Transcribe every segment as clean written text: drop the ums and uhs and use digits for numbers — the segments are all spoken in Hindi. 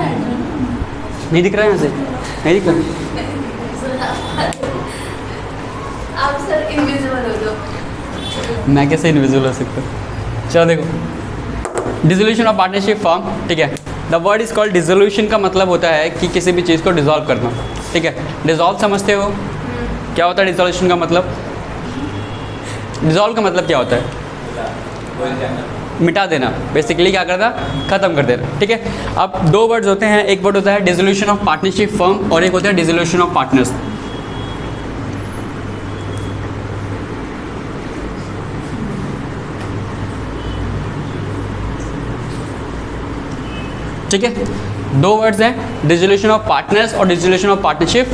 नहीं दिख रहा है यहाँ से, नहीं दिख रहा। आप सर इनविजिबल हो जाओ। मैं कैसे इनविजिबल हो सकता हूँ? चलो देखो, डिसोल्यूशन ऑफ पार्टनरशिप फॉर्म, ठीक है। The word is called dissolution का मतलब होता है कि किसी भी चीज़ को डिसॉल्व करना, ठीक है। डिसॉल्व समझते हो क्या होता है डिसोल्यूशन का मतलब? डिसॉल्व का मतलब क्या होता है? मिटा देना, बेसिकली क्या करना, खत्म कर देना, ठीक है। अब दो वर्ड्स होते हैं, एक वर्ड होता है डिसोल्यूशन ऑफ पार्टनरशिप फर्म और एक होता है डिसोल्यूशन ऑफ पार्टनर्स। ठीक है, दो वर्ड्स हैं, डिसोल्यूशन ऑफ पार्टनर्स और dissolution of partnership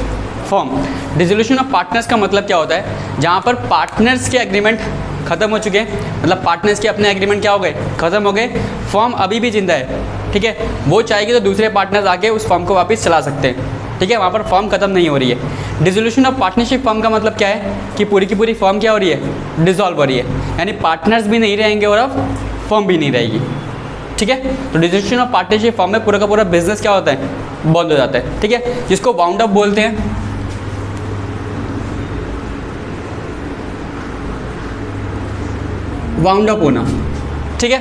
firm. Dissolution of partners का मतलब क्या होता है? जहाँ पर पार्टनर्स के एग्रीमेंट खत्म हो चुके हैं, मतलब पार्टनर्स के अपने एग्रीमेंट क्या हो गए, खत्म हो गए, फर्म अभी भी जिंदा है, ठीक है। वो चाहेगी तो दूसरे पार्टनर्स आके उस फर्म को वापस चला सकते हैं, ठीक है। वहाँ पर फर्म खत्म नहीं हो रही है। डिसोल्यूशन ऑफ पार्टनरशिप फर्म का मतलब क्या है कि पूरी की पूरी फर्म क्या हो रही है, डिसॉल्व हो रही है, यानी पार्टनर्स भी नहीं रहेंगे और अब फर्म भी नहीं रहेगी, ठीक है। तो डिसोल्यूशन ऑफ पार्टनरशिप फर्म में पूरा का पूरा बिजनेस क्या होता है, बंद हो जाता है, ठीक है, जिसको वाउंड अप बोलते हैं। वाउंड अप होना, ठीक है,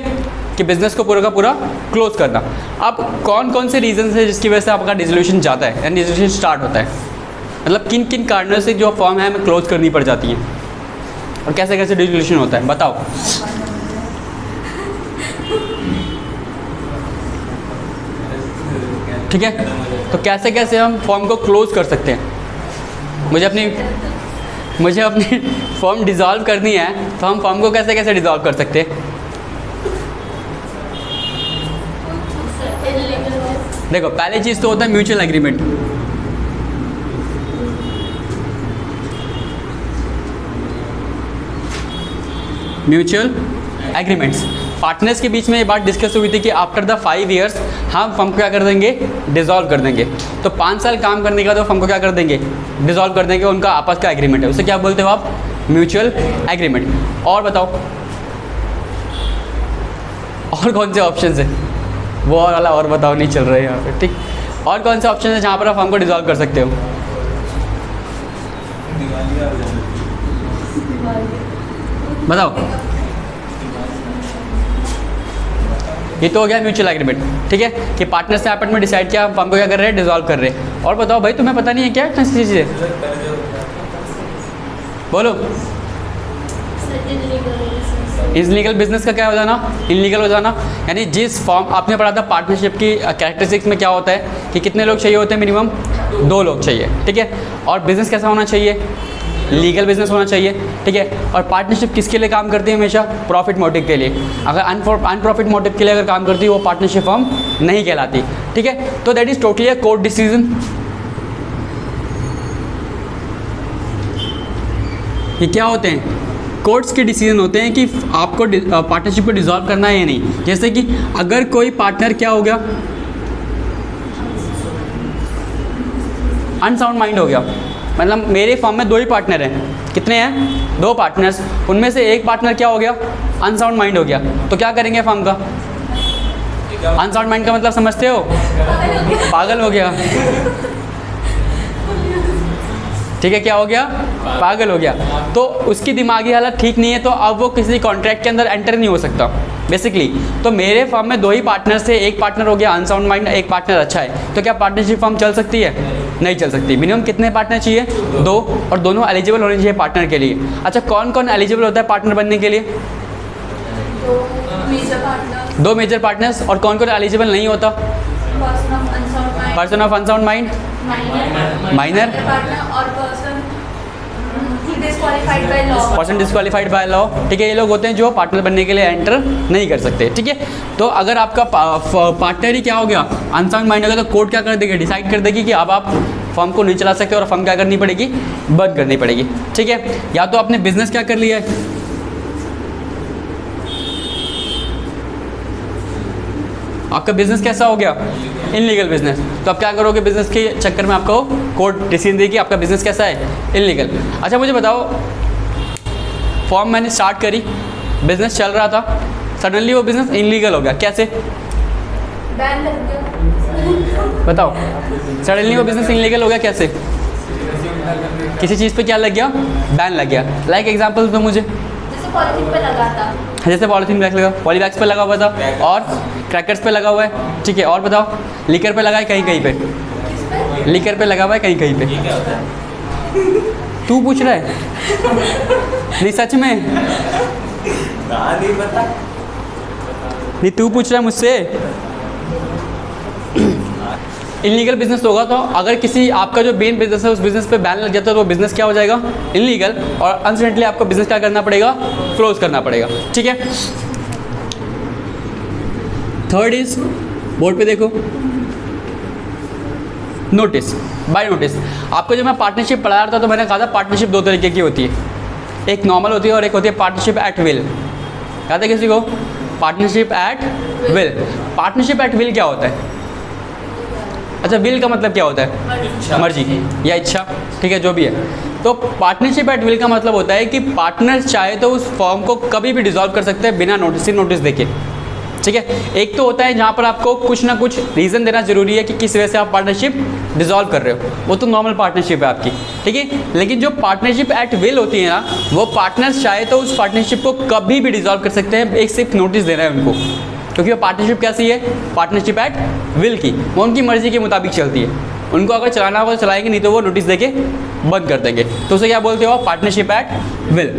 कि बिजनेस को पूरा का पूरा क्लोज करना। अब कौन कौन से रीजन है जिसकी वजह से आपका डिसोल्यूशन जाता है, यानी डिसोल्यूशन स्टार्ट होता है, मतलब किन किन कारणों से जो फर्म है हमें क्लोज करनी पड़ जाती है और कैसे कैसे डिसोल्यूशन होता है, बताओ। ठीक है, तो कैसे कैसे हम फॉर्म को क्लोज कर सकते हैं? मुझे अपनी फॉर्म डिज़ोल्व करनी है, तो हम फॉर्म को कैसे कैसे डिज़ोल्व कर सकते हैं? देखो, पहली चीज़ तो होता है mutual agreement. Mutual agreements, partners के बीच में ये बात डिस्कस हुई थी कि आफ्टर द 5 ईयर्स हम फर्म को क्या कर देंगे, डिसॉल्व कर देंगे। तो 5 साल काम करने के बाद तो फर्म को क्या कर देंगे, डिसॉल्व कर देंगे। उनका आपस का एग्रीमेंट है, उसे क्या बोलते हो आप, म्यूचुअल एग्रीमेंट। और बताओ, और कौन से ऑप्शन है? वो और वाला और बताओ, नहीं चल रहा है यहाँ पे, ठीक। और कौन से ऑप्शन है जहाँ पर आप फर्म को डिसॉल्व कर सकते हो? बताओ। ये तो हो गया म्यूचुअल एग्रीमेंट, ठीक है, कि पार्टनर्स ने आपस में डिसाइड किया हम फर्म को क्या कर रहे हैं, डिसॉल्व कर रहे हैं। और बताओ भाई, तुम्हें पता नहीं है क्या चीज़ें? बोलो। इनलीगल बिजनेस का क्या हो जाना, इनलीगल हो जाना, यानी जिस फॉर्म आपने पढ़ा था पार्टनरशिप की कैरेक्टरिस्टिक्स में क्या होता है कि कितने लोग चाहिए होते हैं, मिनिमम 2 लोग चाहिए, ठीक है। और बिजनेस कैसा होना चाहिए, लीगल बिजनेस होना चाहिए, ठीक है। और पार्टनरशिप किसके लिए काम करती है, हमेशा प्रॉफिट मोटिव के लिए। अगर अनप्रॉफिट मोटिव के लिए अगर काम करती है वो पार्टनरशिप फर्म नहीं कहलाती, ठीक है। तो that is totally a court decision. ये क्या होते हैं, कोर्ट्स के डिसीजन होते हैं कि आपको पार्टनरशिप को डिसॉल्व करना है या नहीं। जैसे कि अगर कोई पार्टनर क्या हो गया, अनसाउंड माइंड हो गया, मतलब मेरे फर्म में 2 ही पार्टनर हैं, कितने हैं, 2 पार्टनर्स, उनमें से एक पार्टनर क्या हो गया, अनसाउंड माइंड हो गया, तो क्या करेंगे फर्म का? अनसाउंड माइंड का मतलब समझते हो, पागल हो गया, ठीक है, क्या हो गया, पागल हो गया। तो उसकी दिमागी हालत ठीक नहीं है, तो अब वो किसी कॉन्ट्रैक्ट के अंदर एंटर नहीं हो सकता बेसिकली। तो मेरे फर्म में 2 ही पार्टनर थे, एक पार्टनर हो गया अनसाउंड माइंड, एक पार्टनर अच्छा है, तो क्या पार्टनरशिप फर्म चल सकती है? नहीं चल सकती। मिनिमम कितने पार्टनर चाहिए, 2, और दोनों एलिजिबल होने चाहिए पार्टनर के लिए। अच्छा, कौन कौन एलिजिबल होता है पार्टनर बनने के लिए? 2 मेजर पार्टनर्स। और कौन कौन एलिजिबल नहीं होता? Person of unsound mind, minor, person disqualified by law, ठीक है। ये लोग होते हैं जो पार्टनर बनने के लिए एंटर नहीं कर सकते, ठीक है। तो अगर आपका पार्टनर ही क्या हो गया, अनसाउंड माइंड हो गया, तो कोर्ट क्या कर देगी, डिसाइड कर देगी कि अब आप फर्म को नहीं चला सकते और फर्म क्या करनी पड़ेगी, बंद करनी पड़ेगी, ठीक है। या तो आपने बिजनेस क्या कर लिया है, आपका बिजनेस कैसा हो गया, इनलीगल बिजनेस, तो आप क्या करोगे, बिजनेस के चक्कर में आपको कोर्ट डिसीजन देगी आपका बिजनेस कैसा है, इनलीगल। अच्छा मुझे बताओ, फॉर्म मैंने स्टार्ट करी, बिजनेस चल रहा था, सडनली वो बिजनेस इनलीगल हो गया, कैसे? बैन लग गया। बताओ, सडनली वो बिजनेस इलीगल हो गया कैसे? किसी चीज़ पे क्या लग गया? बैन लग गया। लाइक एग्जांपल दो मुझे। जैसे पॉलिथीन पे लगा था। जैसे पॉलीथीन बैग लगा, पॉलीबैग्स पे लगा हुआ था, और क्रैकर्स पे लगा हुआ है, ठीक है। और बताओ, लीकर पे लगा है कहीं कहीं पे, किस पे? लीकर पे लगा हुआ है कहीं कहीं पे। तू पूछ रहा है? नहीं सच में नहीं पता। नहीं, तू पूछ रहा है मुझसे। इलीगल बिजनेस होगा तो अगर किसी आपका जो मेन बिजनेस है उस बिजनेस पे बैन लग जाता है तो वो बिजनेस क्या हो जाएगा? इलीगल, और अनसर्टेंटली आपको बिजनेस क्या करना पड़ेगा? क्लोज करना पड़ेगा, ठीक है। थर्ड इज, बोर्ड पे देखो, नोटिस। बाय नोटिस, आपको जब मैं पार्टनरशिप पढ़ा रहा था तो मैंने कहा था पार्टनरशिप दो तरीके की होती है, एक नॉर्मल होती है और एक होती है पार्टनरशिप एट विल। कहते हैं किसी को partnership at will. Partnership at will क्या होता है? अच्छा, विल का मतलब क्या होता है? मर्जी या इच्छा, ठीक है, जो भी है। तो पार्टनरशिप एट विल का मतलब होता है कि पार्टनर चाहे तो उस फॉर्म को कभी भी डिसॉल्व कर सकते हैं बिना नोटिस देके, ठीक है। एक तो होता है जहाँ पर आपको कुछ ना कुछ रीज़न देना जरूरी है कि किस वजह से आप पार्टनरशिप डिसॉल्व कर रहे हो, वो तो नॉर्मल पार्टनरशिप है आपकी, ठीक है। लेकिन जो पार्टनरशिप एट विल होती है ना, वो पार्टनर्स चाहे तो उस पार्टनरशिप को कभी भी डिसॉल्व कर सकते हैं, एक सिर्फ नोटिस देना है उनको, क्योंकि वो पार्टनरशिप कैसी है? पार्टनरशिप एट विल की, वो उनकी मर्जी के मुताबिक चलती है। उनको अगर चलाना होगा तो चलाएंगे, नहीं तो वो नोटिस देके बंद कर देंगे। तो उसे क्या बोलते हो? Partnership at will.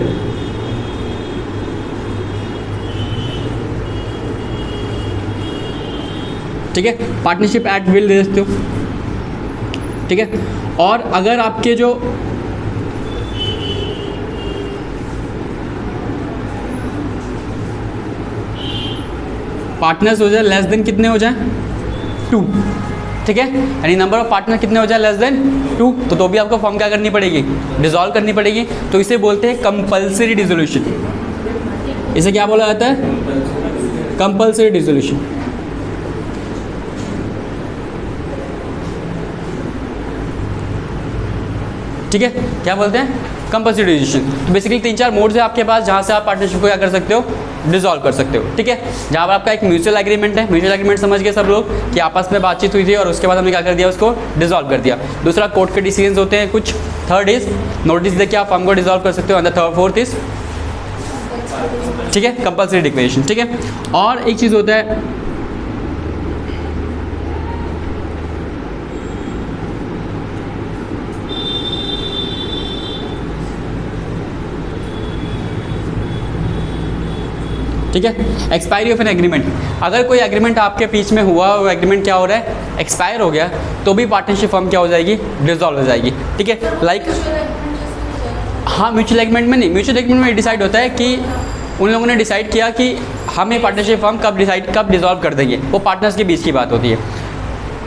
ठीक है, पार्टनरशिप एट विल दे सकते हो, ठीक है। और अगर आपके जो पार्टनर्स हो जाए लेस देन कितने हो जाए? 2, ठीक है। यानी नंबर ऑफ पार्टनर कितने हो जाए? Less than 2। तो भी आपको फॉर्म क्या करनी पड़ेगी? डिसॉल्व करनी पड़ेगी। तो इसे बोलते हैं कंपल्सरी डिसोल्यूशन। इसे क्या बोला जाता है? Compulsory dissolution. ठीक है, क्या बोलते हैं? Compulsory dissolution. तो बेसिकली 3-4 मोड्स है आपके पास जहाँ से आप पार्टनरशिप को क्या कर सकते हो? डिसॉल्व कर सकते हो, ठीक है। जहाँ पर आपका एक म्यूचुअल एग्रीमेंट है, म्यूचुअल एग्रीमेंट समझ गए सब लोग कि आपस में बातचीत हुई थी और उसके बाद हमने क्या कर दिया? उसको डिसॉल्व कर दिया। दूसरा, कोर्ट के डिसीजंस होते हैं कुछ। थर्ड इज नोटिस देके आप फॉर्म को डिसॉल्व कर सकते हो। एंड द फोर्थ इज, ठीक है, कंपल्सरी डिक्लेरेशन, ठीक है। और एक चीज़ होता है ठीक है, एक्सपायरी ऑफ एन एग्रीमेंट। अगर कोई एग्रीमेंट आपके बीच में हुआ, वो एग्रीमेंट क्या हो रहा है? एक्सपायर हो गया, तो भी पार्टनरशिप फॉर्म क्या हो जाएगी? डिसॉल्व हो जाएगी, ठीक है। लाइक हाँ, म्यूचुअल एग्रीमेंट में नहीं, म्यूचुअल एग्रीमेंट में डिसाइड होता है कि उन लोगों ने डिसाइड किया कि हम ये पार्टनरशिप फॉर्म कब डिसॉल्व कर देंगे, वो पार्टनर्स के बीच की बात होती है।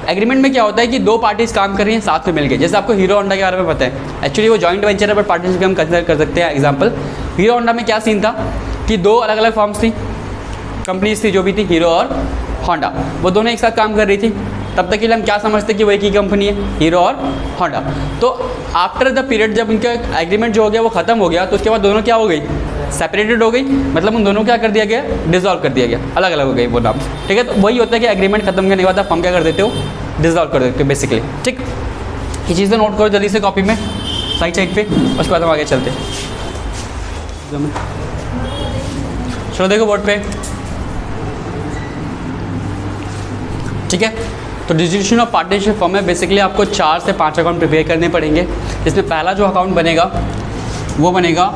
एग्रीमेंट में क्या होता है कि दो पार्टीज काम कर रही हैं साथ में मिलकर। जैसे आपको हीरो होंडा के बारे में पता है, एक्चुअली वो जॉइंट वेंचर है बट पार्टनरशिप हम कंसिडर कर सकते हैं। एग्जांपल, हीरो होंडा में क्या सीन था कि दो अलग अलग फॉर्म्स थी, कंपनीज थी जो भी थी, हीरो और होंडा, वो दोनों एक साथ काम कर रही थी। तब तक के लिए हम क्या समझते कि वो एक ही कंपनी है, हीरो और होंडा। तो आफ्टर द पीरियड जब इनका एग्रीमेंट जो हो गया वो ख़त्म हो गया, तो उसके बाद दोनों क्या हो गई? सेपरेटेड हो गई। मतलब उन दोनों क्या कर दिया गया? डिसॉल्व कर दिया गया, अलग अलग हो गई वो नाम, ठीक है। तो वही होता है कि एग्रीमेंट खत्म करने के बाद आप फॉर्म क्या कर देते हो? डिसॉल्व कर देते हो बेसिकली, ठीक। ये चीज़ें नोट करो जल्दी से कॉपी में, साइड पे, उसके बाद हम आगे चलते हैं। चलो देखो बोर्ड पे, ठीक है। तो डिस्ट्रीब्यूशन ऑफ पार्टनरशिप फॉर्म में बेसिकली आपको 4 से 5 अकाउंट प्रिपेयर करने पड़ेंगे। इसमें पहला जो अकाउंट बनेगा वो बनेगा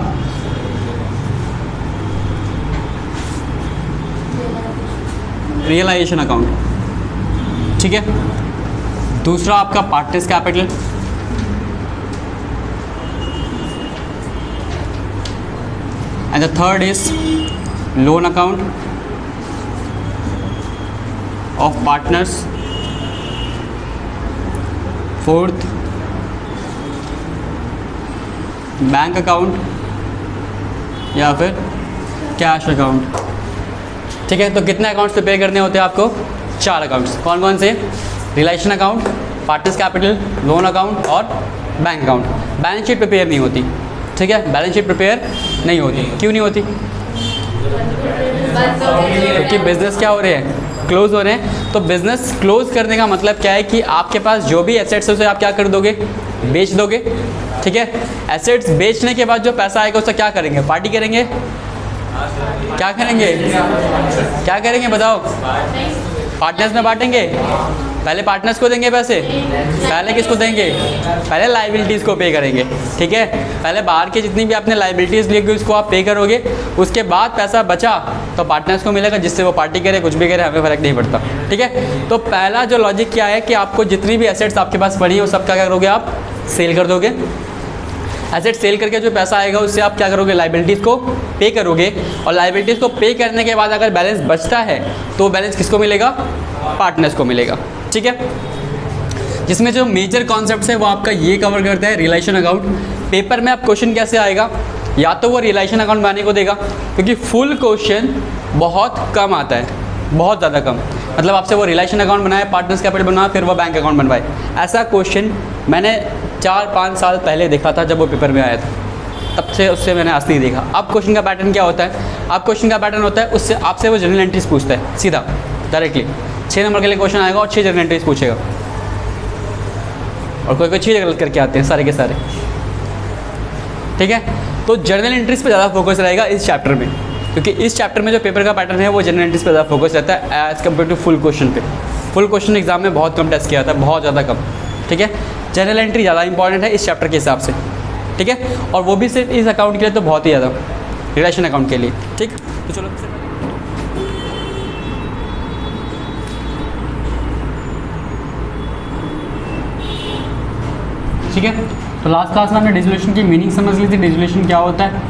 रियलाइजेशन अकाउंट, ठीक है। दूसरा आपका partners capital, and the third is loan account of partners. Fourth, bank account या फिर कैश अकाउंट, ठीक है। तो कितने अकाउंट्स प्रिपेयर करने होते हैं आपको? 4 अकाउंट्स। कौन कौन से? Realisation account, partners capital, loan account और bank account. Balance sheet prepare नहीं होती, ठीक है। बैलेंस शीट प्रिपेयर नहीं होती। क्यों नहीं होती? क्योंकि बिजनेस क्या हो रहे हैं? क्लोज हो रहे हैं। तो बिजनेस क्लोज करने का मतलब क्या है कि आपके पास जो भी एसेट्स है उसे आप क्या कर दोगे, बेच दोगे। ठीक है, एसेट्स बेचने के बाद जो पैसा आएगा उससे क्या करेंगे, पार्टी करेंगे, क्या करेंगे, क्या करेंगे बताओ, पार्टनर्स में बांटेंगे। पहले पार्टनर्स को देंगे पैसे, पहले किसको देंगे, पहले लाइबिलिटीज़ को पे करेंगे। ठीक है, पहले बाहर की जितनी भी आपने लाइबिलिटीज़ ली होगी उसको आप पे करोगे, उसके बाद पैसा बचा तो पार्टनर्स को मिलेगा, जिससे वो पार्टी करे, कुछ भी करे, हमें फ़र्क नहीं पड़ता। ठीक है, तो पहला जो लॉजिक क्या है कि आपको जितनी भी एसेट्स आपके पास पड़ी है वो सब क्या करोगे, आप सेल कर दोगे। एसेट सेल करके जो पैसा आएगा उससे आप क्या करोगे, लाइबिलिटीज़ को पे करोगे, और लाइबिलिटीज़ को पे करने के बाद अगर बैलेंस बचता है तो बैलेंस किसको मिलेगा, पार्टनर्स को मिलेगा। ठीक है, जिसमें जो मेजर कॉन्सेप्ट्स है वो आपका ये कवर करता है, रियलाइजेशन अकाउंट। पेपर में आप क्वेश्चन कैसे आएगा, या तो वो रियलाइजेशन अकाउंट बनाने को देगा, क्योंकि फुल क्वेश्चन बहुत कम आता है, बहुत ज़्यादा कम। मतलब आपसे वो रियलाइजेशन अकाउंट बनाए, पार्टनर्स कैपिटल बनाए, फिर वो बैंक अकाउंट बनवाए। ऐसा क्वेश्चन मैंने 4-5 साल पहले देखा था जब वो पेपर में आया था, तब से उससे मैंने आज नहीं देखा। अब क्वेश्चन का पैटर्न क्या होता है, अब क्वेश्चन का पैटर्न होता है उससे आपसे वो जनरल एंट्रीज पूछता है सीधा डायरेक्टली। 6 नंबर के लिए क्वेश्चन आएगा और 6 जनरल एंट्रीज पूछेगा, और कोई 6 गलत करके आते हैं सारे के सारे। ठीक है, तो जर्नल एंट्रीज पे ज़्यादा फोकस रहेगा इस चैप्टर में, क्योंकि इस चैप्टर में जो पेपर का पैटर्न है वो जनरल एंट्रीज पे ज़्यादा फोकस रहता है as compared to full question पे। फुल क्वेश्चन एग्जाम में बहुत कम टेस्ट किया था, बहुत ज़्यादा कम। ठीक है, जनरल एंट्री ज़्यादा इंपॉर्टेंट है इस चैप्टर के हिसाब से। ठीक है, और वो भी सिर्फ इस अकाउंट के लिए तो बहुत ही ज़्यादा, रिलेशन अकाउंट के लिए। ठीक, तो चलो ठीक है, तो लास्ट क्लास में हमने डिसोल्यूशन की मीनिंग समझ ली थी, डिसोल्यूशन क्या होता है।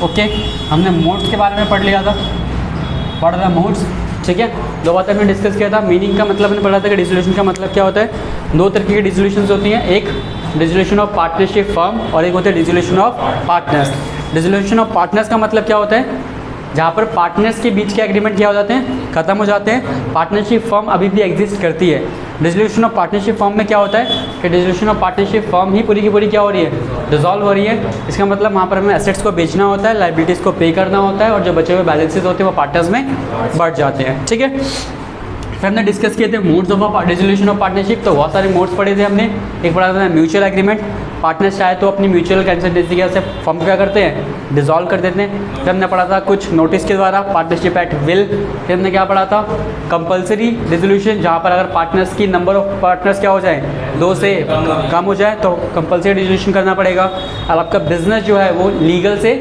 ओके, हमने मोड्स के बारे में पढ़ लिया था, पढ़ा था मोड्स। ठीक है, 2 बातें हमने डिस्कस किया था। मीनिंग का मतलब हमने पढ़ा था कि डिसोल्यूशन का मतलब क्या होता है। 2 तरीके की डिसोल्यूशंस होती हैं, एक डिसोल्यूशन ऑफ पार्टनरशिप फर्म और एक होता है dissolution of partners. Dissolution of partners का मतलब क्या होता है, जहाँ पर पार्टनर्स के बीच के एग्रीमेंट क्या हो जाते हैं, ख़त्म हो जाते हैं, पार्टनरशिप फर्म अभी भी एग्जिस्ट करती है। डिसोल्यूशन ऑफ पार्टनरशिप फर्म में क्या होता है कि डिसोल्यूशन ऑफ पार्टनरशिप फर्म ही पूरी की पूरी क्या हो रही है, डिसॉल्व हो रही है। इसका मतलब वहाँ पर हमें एसेट्स को बेचना होता है, लाइबिलिटीज़ को पे करना होता है, और जो बचे हुए बैलेंसेस होते हैं वो पार्टनर्स में बढ़ जाते हैं। ठीक है, फिर हमने डिस्कस किए थे modes of dissolution of partnership. तो बहुत सारे मोड्स पढ़े थे हमने। एक पढ़ा था म्यूचुअल एग्रीमेंट, पार्टनर्स चाहे तो अपनी म्यूचुअल कंसल्टेंसी के से फर्म क्या करते हैं, डिसॉल्व कर देते हैं। फिर हमने पढ़ा था कुछ नोटिस के द्वारा, पार्टनरशिप एट विल। फिर हमने क्या पढ़ा था, कंपलसरी डिसोल्यूशन, जहाँ पर अगर पार्टनर्स की नंबर ऑफ पार्टनर्स क्या हो जाए, 2 से कम हो जाए तो कंपलसरी डिसोल्यूशन करना पड़ेगा। और आपका बिजनेस जो है वो लीगल से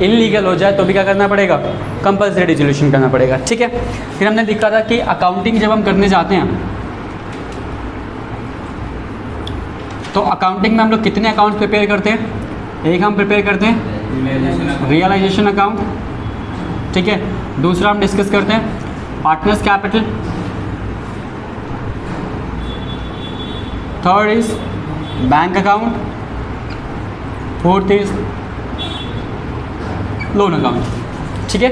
इनलीगल हो जाए तो भी क्या करना पड़ेगा, कंपलसरी डिसोल्यूशन करना पड़ेगा। ठीक है, फिर हमने देखा था कि अकाउंटिंग जब हम करने जाते हैं तो अकाउंटिंग में हम लोग कितने अकाउंट्स प्रिपेयर करते हैं। एक हम प्रिपेयर करते हैं रियलाइजेशन अकाउंट, ठीक है। दूसरा हम डिस्कस करते हैं partners capital. Third is bank account. Fourth is loan account, ठीक है।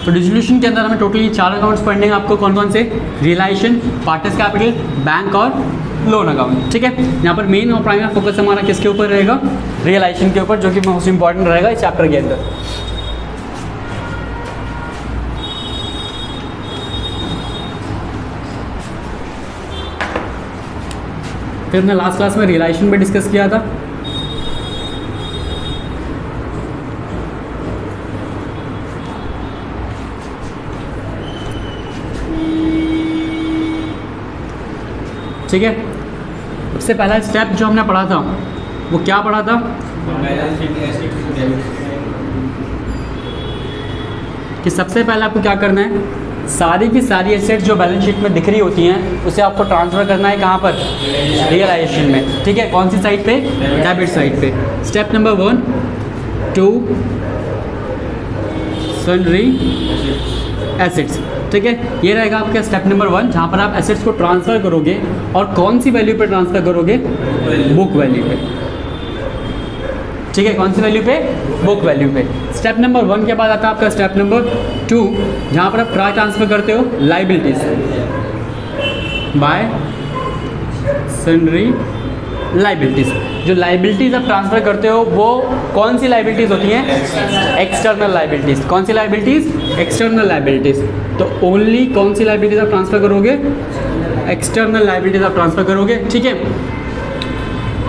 तो डिसोल्यूशन के अंदर हमें टोटली 4 अकाउंट्स पढ़ने हैं आपको। कौन कौन से, रियलाइजेशन, पार्टनर्स कैपिटल, बैंक और लोन अकाउंट, ठीक है। यहाँ पर मेन और प्राइमरी फोकस हमारा किसके ऊपर रहेगा, रियलाइजेशन के ऊपर, जो कि मोस्ट इंपॉर्टेंट रहेगा इस चैप्टर के अंदर। फिर हमने लास्ट क्लास में रियलाइजेशन भी डिस्कस किया था। ठीक है, सबसे पहला स्टेप जो हमने पढ़ा था वो क्या पढ़ा था, कि सबसे पहले आपको क्या करना है, सारी की सारी एसेट जो बैलेंस शीट में दिख रही होती हैं उसे आपको ट्रांसफ़र करना है कहाँ पर, रियलाइजेशन में, ठीक है। कौन सी साइड पे, डेबिट साइड पे। स्टेप नंबर 1 2 सन्ड्री एसेट्स, ठीक है। ये रहेगा आपका स्टेप नंबर 1, जहाँ पर आप एसेट्स को ट्रांसफ़र करोगे और कौन सी वैल्यू पे ट्रांसफ़र करोगे, बुक वैल्यू पे, ठीक है। कौन सी वैल्यू पे, बुक वैल्यू पे। स्टेप नंबर 1 के बाद आता है आपका स्टेप नंबर 2, जहाँ पर आप क्या ट्रांसफ़र करते हो, लाइबिलिटीज़ बाय सन्ड्री लाइबिलिटीज़। जो लाइबिलिटीज़ आप ट्रांसफ़र करते हो वो कौन सी लाइबिलिटीज़ होती हैं, एक्सटर्नल लाइबिलिटीज़। कौन सी लाइबिलिटीज़, एक्सटर्नल लाइबिलिटीज़। तो ओनली कौन सी लाइबिलिटीज आप ट्रांसफ़र करोगे? एक्सटर्नल लाइबिलिटीज आप ट्रांसफ़र करोगे, ठीक है।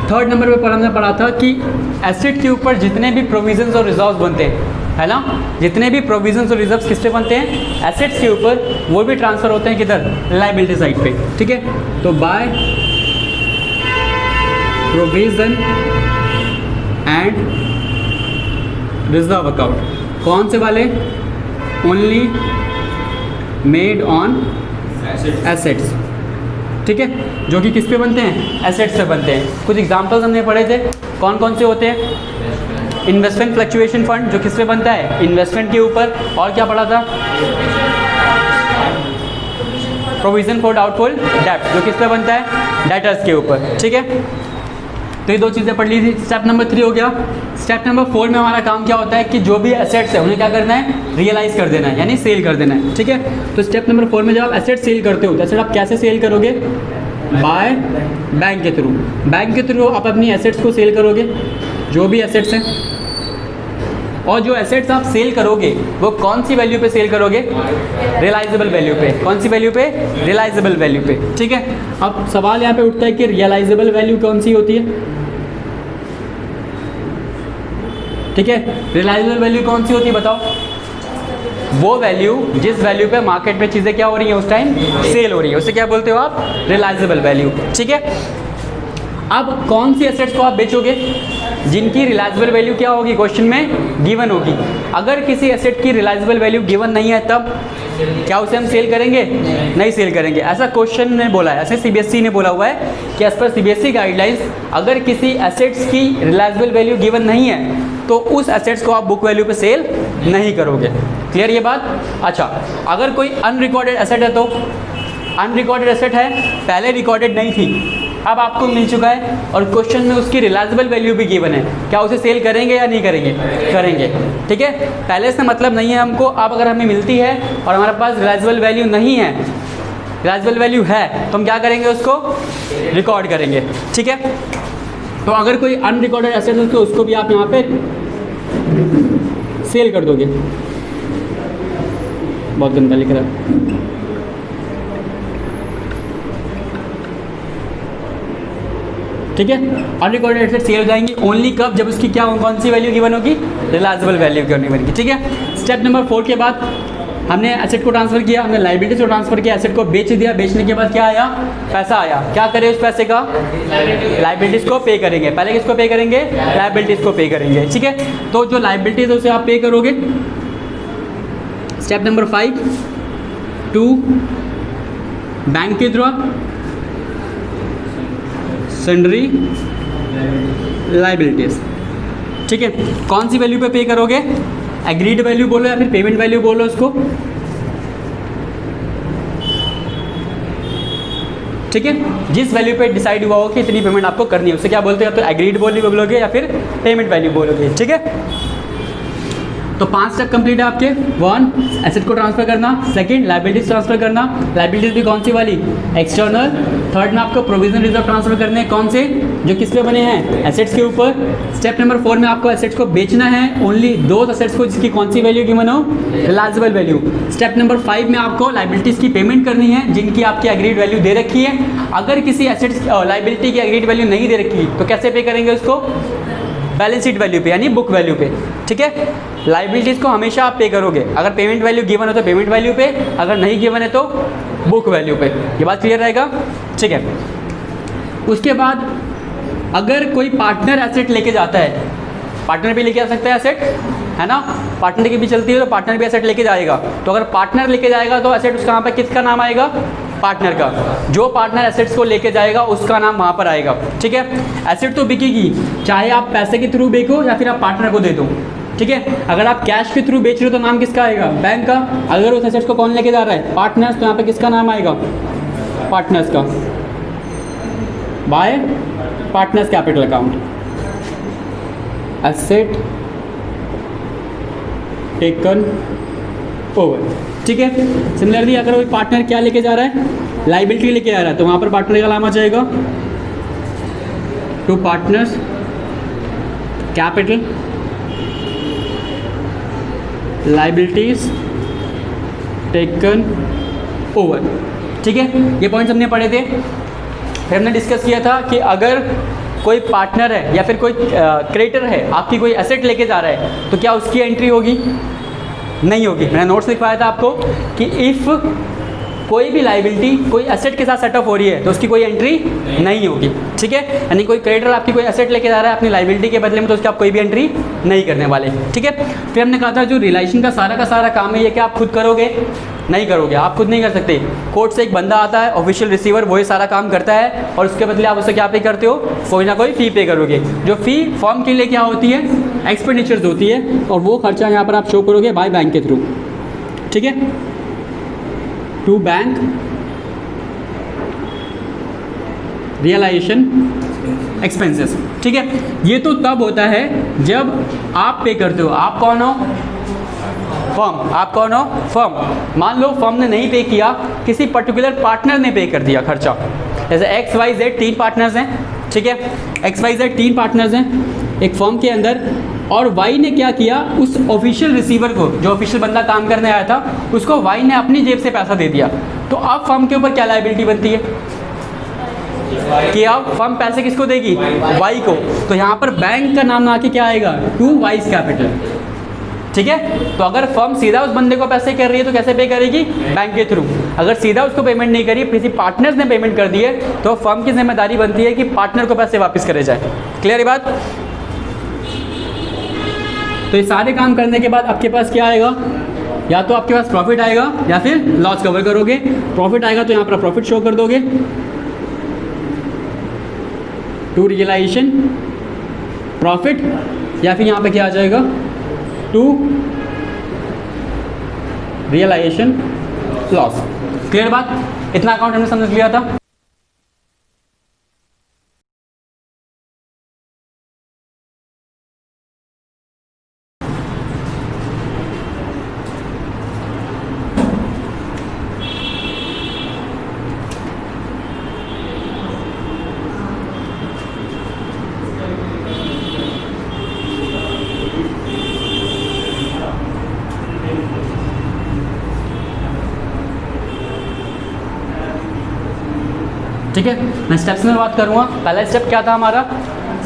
थर्ड नंबर पे पर हमने पढ़ा था कि एसेट के ऊपर जितने भी प्रोविजंस और रिजर्व्स बनते हैं, है ना, जितने भी प्रोविजंस और रिजर्व्स किस पे बनते हैं? एसेट्स के ऊपर, वो भी ट्रांसफ़र होते हैं किधर? लाइबिलिटी साइड पे, ठीक है। तो by provision and reserve account, कौन से वाले? ओनली मेड ऑन एसेट्स, ठीक है, जो कि किस पे बनते हैं? एसेट्स पे बनते हैं। कुछ एग्जांपल्स हमने पढ़े थे, कौन कौन से होते हैं? इन्वेस्टमेंट फ्लक्चुएशन फंड जो किस पे बनता है? इन्वेस्टमेंट के ऊपर। और क्या पढ़ा था? प्रोविजन फॉर डाउटफुल डेब्ट जो किस पे बनता है? डेटर्स के ऊपर, ठीक है। तो ये दो चीज़ें पढ़ ली थी। स्टेप नंबर 3 हो गया। स्टेप नंबर 4 में हमारा काम क्या होता है कि जो भी एसेट्स है उन्हें क्या करना है? रियलाइज़ कर देना है, यानी सेल कर देना है, ठीक है। तो स्टेप नंबर 4 में जब आप एसेट सेल करते हो तो एसेट आप कैसे सेल करोगे? बाय बैंक के थ्रू। बैंक के थ्रू आप अपनी एसेट्स को सेल करोगे, जो भी एसेट्स हैं। और जो एसेट्स आप सेल करोगे वो कौन सी वैल्यू पे सेल करोगे? रियलाइजेबल वैल्यू पे। कौन सी वैल्यू पे? रियलाइजेबल वैल्यू पे, ठीक है। अब सवाल यहाँ पे उठता है कि रियलाइजेबल वैल्यू कौन सी होती है, ठीक है। रियलाइजेबल वैल्यू कौन सी होती है बताओ? वो वैल्यू जिस वैल्यू पे मार्केट में चीज़ें क्या हो रही हैं उस टाइम? सेल हो रही है, उसे क्या बोलते हो आप? रियलाइजेबल वैल्यू, ठीक है। अब कौन सी एसेट्स को आप बेचोगे जिनकी रियलाइजेबल वैल्यू क्या होगी? क्वेश्चन में गिवन होगी। अगर किसी एसेट की रियलाइजेबल वैल्यू गिवन नहीं है तब क्या उसे हम सेल करेंगे? नहीं सेल करेंगे। ऐसा क्वेश्चन ने बोला है, ऐसे सीबीएसई ने बोला हुआ है कि एज पर सीबीएसई गाइडलाइंस अगर किसी एसेट्स की रियलाइजेबल वैल्यू गिवन नहीं है तो उस एसेट्स को आप बुक वैल्यू पे सेल नहीं करोगे। क्लियर ये बात? अच्छा, अगर कोई अनरिकॉर्डेड एसेट है तो अनरिकॉर्डेड एसेट है, पहले रिकॉर्डेड नहीं थी, अब आपको मिल चुका है और क्वेश्चन में उसकी रियलाइजेबल वैल्यू भी गिवन है, क्या उसे सेल करेंगे या नहीं करेंगे? करेंगे, ठीक है। पहले से मतलब नहीं है हमको, अब अगर हमें मिलती है और हमारे पास रियलाइजेबल वैल्यू नहीं है, रियलाइजेबल वैल्यू है तो हम क्या करेंगे? उसको रिकॉर्ड करेंगे, ठीक है। तो अगर कोई अनरिकॉर्डेड एसेट है तो उसको भी आप यहाँ पे सेल कर दोगे। बहुत गंदा लिख रहा है। ठीक है, अनरिकॉर्डेड एसेट सेल हो जाएंगी ओनली कब? जब उसकी क्या कौन सी वैल्यू गिवन होगी? रियलाइजेबल वैल्यू गिवन होगी, ठीक है। स्टेप नंबर 4 के बाद हमने एसेट को ट्रांसफ़र किया, हमने लाइबिलिटीज को ट्रांसफ़र किया, एसेट को बेच दिया, बेचने के बाद क्या आया? पैसा आया। क्या करें उस पैसे का? लाइबिलिटीज़ को पे करेंगे। पहले किसको पे करेंगे? लाइबिलिटीज़ को पे करेंगे, ठीक है। तो जो लाइबिलिटीज है उसे आप पे करोगे। स्टेप नंबर 5 टू बैंक के थ्रू सन्ड्री लाइबिलिटीज, ठीक है। कौन सी वैल्यू पे पे करोगे? एग्रीड वैल्यू बोलो या फिर पेमेंट वैल्यू बोलो उसको, ठीक है। जिस वैल्यू पे डिसाइड हुआ हो कि इतनी पेमेंट आपको करनी है उसे क्या बोलते हैं? तो एग्रीड वैल्यू बोलोगे या फिर पेमेंट वैल्यू बोलोगे, ठीक है। तो 5 स्टेप कंप्लीट है आपके। 1 एसेट को ट्रांसफर करना, 2 लाइबिलिटीज ट्रांसफर करना, लाइबिलिटीज भी कौन सी वाली? एक्सटर्नल। 3 में आपको प्रोविजन रिजर्व ट्रांसफर करने हैं, कौन से? जो किस पे बने हैं? एसेट्स के ऊपर। स्टेप नंबर 4 में आपको एसेट्स को बेचना है, ओनली दो एसेट्स को जिसकी कौन सी वैल्यू गिवन हो? Realisable value. स्टेप नंबर 5 में आपको लाइबिलिटीज की पेमेंट करनी है जिनकी आपकी एग्रीड वैल्यू दे रखी है। अगर किसी एसेट्स लाइबिलिटी की एग्रीड वैल्यू नहीं दे रखी तो कैसे पे करेंगे उसको? बैलेंस शीट वैल्यू पे, यानी बुक वैल्यू पे, ठीक है। लाइबिलिटीज़ को हमेशा आप पे करोगे, अगर पेमेंट वैल्यू गिवन हो तो पेमेंट वैल्यू पे, अगर नहीं गिवन है तो बुक वैल्यू पे। ये बात क्लियर रहेगा, ठीक है। उसके बाद अगर कोई पार्टनर एसेट लेके जाता है, पार्टनर भी लेके आ सकता है एसेट, है ना, पार्टनर की भी चलती है तो पार्टनर भी एसेट लेके जाएगा। तो अगर पार्टनर लेके जाएगा तो एसेट उसका यहाँ पर किसका नाम आएगा? पार्टनर का। जो पार्टनर एसेट्स को लेके जाएगा उसका नाम वहाँ पर आएगा, ठीक है। एसेट तो बिकेगी, चाहे आप पैसे के थ्रू बेचो या फिर आप पार्टनर को दे दो, ठीक है। अगर आप कैश के थ्रू बेच रहे हो तो नाम किसका आएगा? बैंक का। अगर उस एसेट्स को कौन लेके जा रहा है? पार्टनर्स, तो यहाँ पे किसका नाम आएगा? पार्टनर्स का, bye partners capital account. Asset taken over, ठीक है। सिमिलरली अगर कोई पार्टनर क्या लेके जा रहा है? लाइबिलिटी लेके आ रहा है तो वहाँ पर पार्टनर का नाम आ जाएगा to partners capital liabilities taken over. ठीक है, ये पॉइंट्स हमने पढ़े थे। फिर हमने डिस्कस किया था कि अगर कोई पार्टनर है या फिर कोई क्रेडिटर है, आपकी कोई एसेट लेके जा रहा है, तो क्या उसकी एंट्री होगी? नहीं होगी। मैंने नोट्स लिखवाया था आपको कि इफ़ कोई भी लाइबिलिटी कोई एसेट के साथ सेटअप हो रही है तो उसकी कोई एंट्री नहीं होगी। ठीक है, यानी कोई क्रेडिटर आपकी कोई एसेट लेके जा रहा है अपनी लाइबिलिटी के बदले में, तो उसकी आप कोई भी एंट्री नहीं करने वाले। ठीक है, फिर हमने कहा था जो रिलेशन का सारा काम है ये क्या आप खुद करोगे? नहीं करोगे, आप खुद नहीं कर सकते। कोर्ट से एक बंदा आता है, ऑफिशियल रिसीवर, वही सारा काम करता है और उसके बदले आप उसे क्या पे करते हो? कोई ना कोई फ़ी पे करोगे। जो फ़ी फॉर्म के लिए क्या होती है? एक्सपेंडिचर्स होती है, और वो खर्चा यहाँ पर आप शो करोगे बाय बैंक के थ्रू। ठीक है, टू बैंक रियलाइजेशन एक्सपेंसेस। ठीक है, ये तो तब होता है जब आप पे करते हो। आप कौन हो? फर्म। आप कौन हो? फर्म। मान लो फर्म ने नहीं पे किया, किसी पर्टिकुलर पार्टनर ने पे कर दिया खर्चा। जैसे XYZ 3 पार्टनर्स हैं। ठीक है, XYZ 3 पार्टनर्स हैं एक फर्म के अंदर, और वाई ने क्या किया? उस ऑफिशियल रिसीवर को, जो ऑफिशियल बंदा काम करने आया था, उसको वाई ने अपनी जेब से पैसा दे दिया। तो अब फर्म के ऊपर क्या लायबिलिटी बनती है कि अब फर्म पैसे किसको देगी? वाई को। तो यहाँ पर बैंक का नाम आके क्या आएगा? To wise capital. ठीक है, तो अगर फर्म सीधा उस बंदे को पैसे कर रही है तो कैसे पे करेगी? बैंक के थ्रू। अगर सीधा उसको पेमेंट नहीं करी, किसी पार्टनर्स ने पेमेंट कर दी है, तो फर्म की जिम्मेदारी बनती है कि पार्टनर को पैसे वापस करे जाए। क्लियर है बात? तो ये सारे काम करने के बाद आपके पास क्या आएगा? या तो आपके पास प्रॉफिट आएगा या फिर लॉस कवर करोगे। प्रॉफिट आएगा तो यहाँ पर प्रॉफिट शो कर दोगे, टू रियलाइजेशन प्रॉफिट, या फिर यहाँ पे क्या आ जाएगा? To realisation loss. क्लियर बात? इतना अकाउंट हमने समझ लिया था। ठीक है, मैं स्टेप्स में बात करूँगा। पहला स्टेप क्या था हमारा?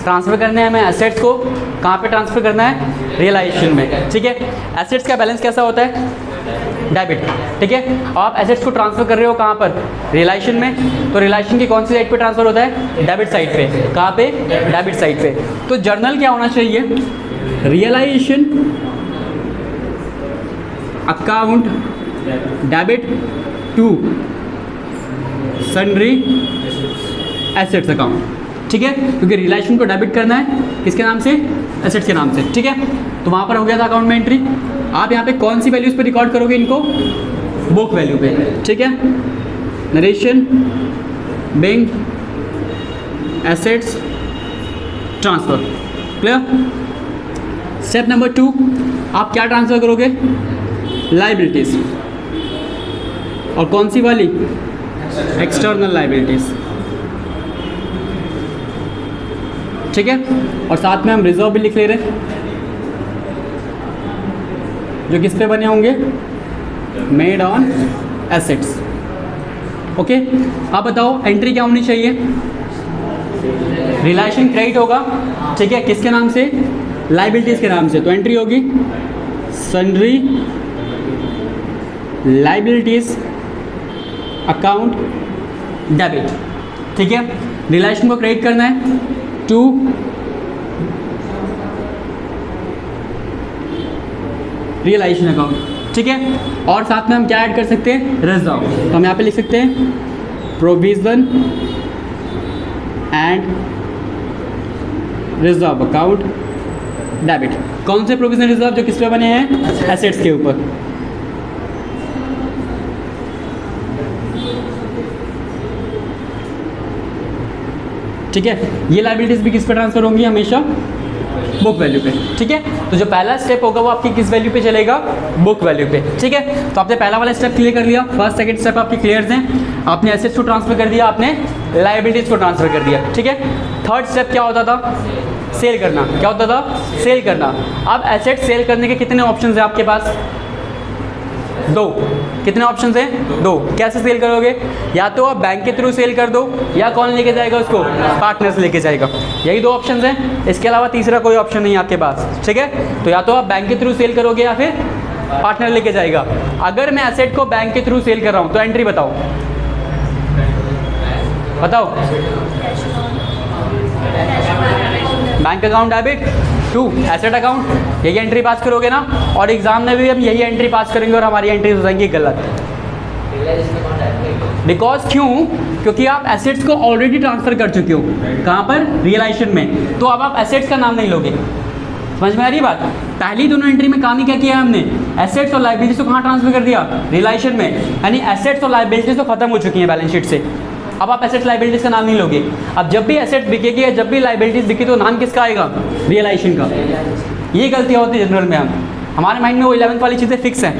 ट्रांसफ़र करना है हमें एसेट्स को। कहाँ पे ट्रांसफ़र करना है? रियलाइजेशन में। ठीक है, एसेट्स का बैलेंस कैसा होता है? डेबिट। ठीक है, आप एसेट्स को ट्रांसफ़र कर रहे हो कहाँ पर? रियलाइजेशन में। तो रियलाइजेशन की कौन सी साइड पे ट्रांसफ़र होता है? डेबिट साइड पे। कहाँ पे? डेबिट साइड पे। तो जर्नल क्या होना चाहिए? Realisation account debit to sundry assets account. ठीक है, क्योंकि रियलाइजेशन को डेबिट करना है किसके नाम से? एसेट्स के नाम से। ठीक है, तो वहाँ पर हो गया था अकाउंट में एंट्री। आप यहाँ पे कौन सी वैल्यूज़ पे रिकॉर्ड करोगे इनको? बुक वैल्यू पे। ठीक है, narration bank assets transfer. Clear? Step number 2, आप क्या ट्रांसफ़र करोगे? लाइबिलिटीज़। और कौन सी वाली? External liabilities. ठीक है, और साथ में हम रिजर्व भी लिख ले रहे हैं, जो किस पे बने होंगे? Made on assets. ओके, आप बताओ एंट्री क्या होनी चाहिए? रिलेशन क्रेडिट होगा। ठीक है, किसके नाम से? लाइबिलिटीज़ के नाम से। तो एंट्री होगी सन्ड्री लाइबिलिटीज़ अकाउंट डेबिट। ठीक है, रिलेशन को क्रेडिट करना है टू रियलाइजेशन अकाउंट। ठीक है, और साथ में हम क्या ऐड कर सकते हैं? रिजर्व। तो हम यहाँ पे लिख सकते हैं provision and reserve account debit. कौन से प्रोविजन रिजर्व? जो किस पे बने हैं? एसेट्स के ऊपर। ठीक है, ये लाइबिलिटीज़ भी किस पे ट्रांसफर होंगी? हमेशा बुक वैल्यू पे। ठीक है, तो जो पहला स्टेप होगा वो आपकी किस वैल्यू पे चलेगा? बुक वैल्यू पे। ठीक है, तो आपने पहला वाला स्टेप क्लियर कर लिया। फर्स्ट सेकंड स्टेप आपके क्लियर हैं। आपने एसेट्स को ट्रांसफर कर दिया, आपने लाइबिलिटीज़ को ट्रांसफर कर दिया। ठीक है, थर्ड स्टेप क्या होता था? सेल करना। क्या होता था? सेल करना। अब एसेट सेल करने के कितने ऑप्शन हैं आपके पास? दो। कितने ऑप्शन हैं? दो। कैसे सेल करोगे? या तो आप बैंक के थ्रू सेल कर दो, या कौन लेके जाएगा उसको? पार्टनर्स लेके जाएगा। यही दो ऑप्शन हैं, इसके अलावा तीसरा कोई ऑप्शन नहीं है आपके पास, ठीक है? तो या तो आप बैंक के थ्रू सेल करोगे या फिर पार्टनर लेके जाएगा। अगर मैं एसेट को बैंक के थ्रू सेल कर रहा हूँ तो एंट्री बताओ, बताओ। Bank account debit to asset account, यही एंट्री पास करोगे ना? और एग्जाम में भी हम यही एंट्री पास करेंगे और हमारी एंट्री हो जाएंगी गलत। बिकॉज क्यों? क्योंकि आप एसेट्स को ऑलरेडी ट्रांसफर कर चुके हो। कहाँ पर? रियलाइजेशन में। तो अब आप एसेट्स का नाम नहीं लोगे। समझ में आ रही बात? पहली दोनों एंट्री में काम ही क्या किया हमने? एसेट्स और लाइबिलिटीज को कहाँ ट्रांसफर कर दिया? रियलाइजेशन में। यानी एसेट्स और लाइबिलिटीज तो खत्म हो चुकी हैं बैलेंस शीट से। अब आप एसेट्स लाइबिलिटीज का नाम नहीं लोगे। अब जब भी एसेट बिकेगी या जब भी लाइबिलिटीज बिकी तो नाम किसका आएगा? रियलाइजेशन का। ये गलतियाँ होती है जनरल में। हमारे माइंड में वो 11th वाली चीज़ें फिक्स हैं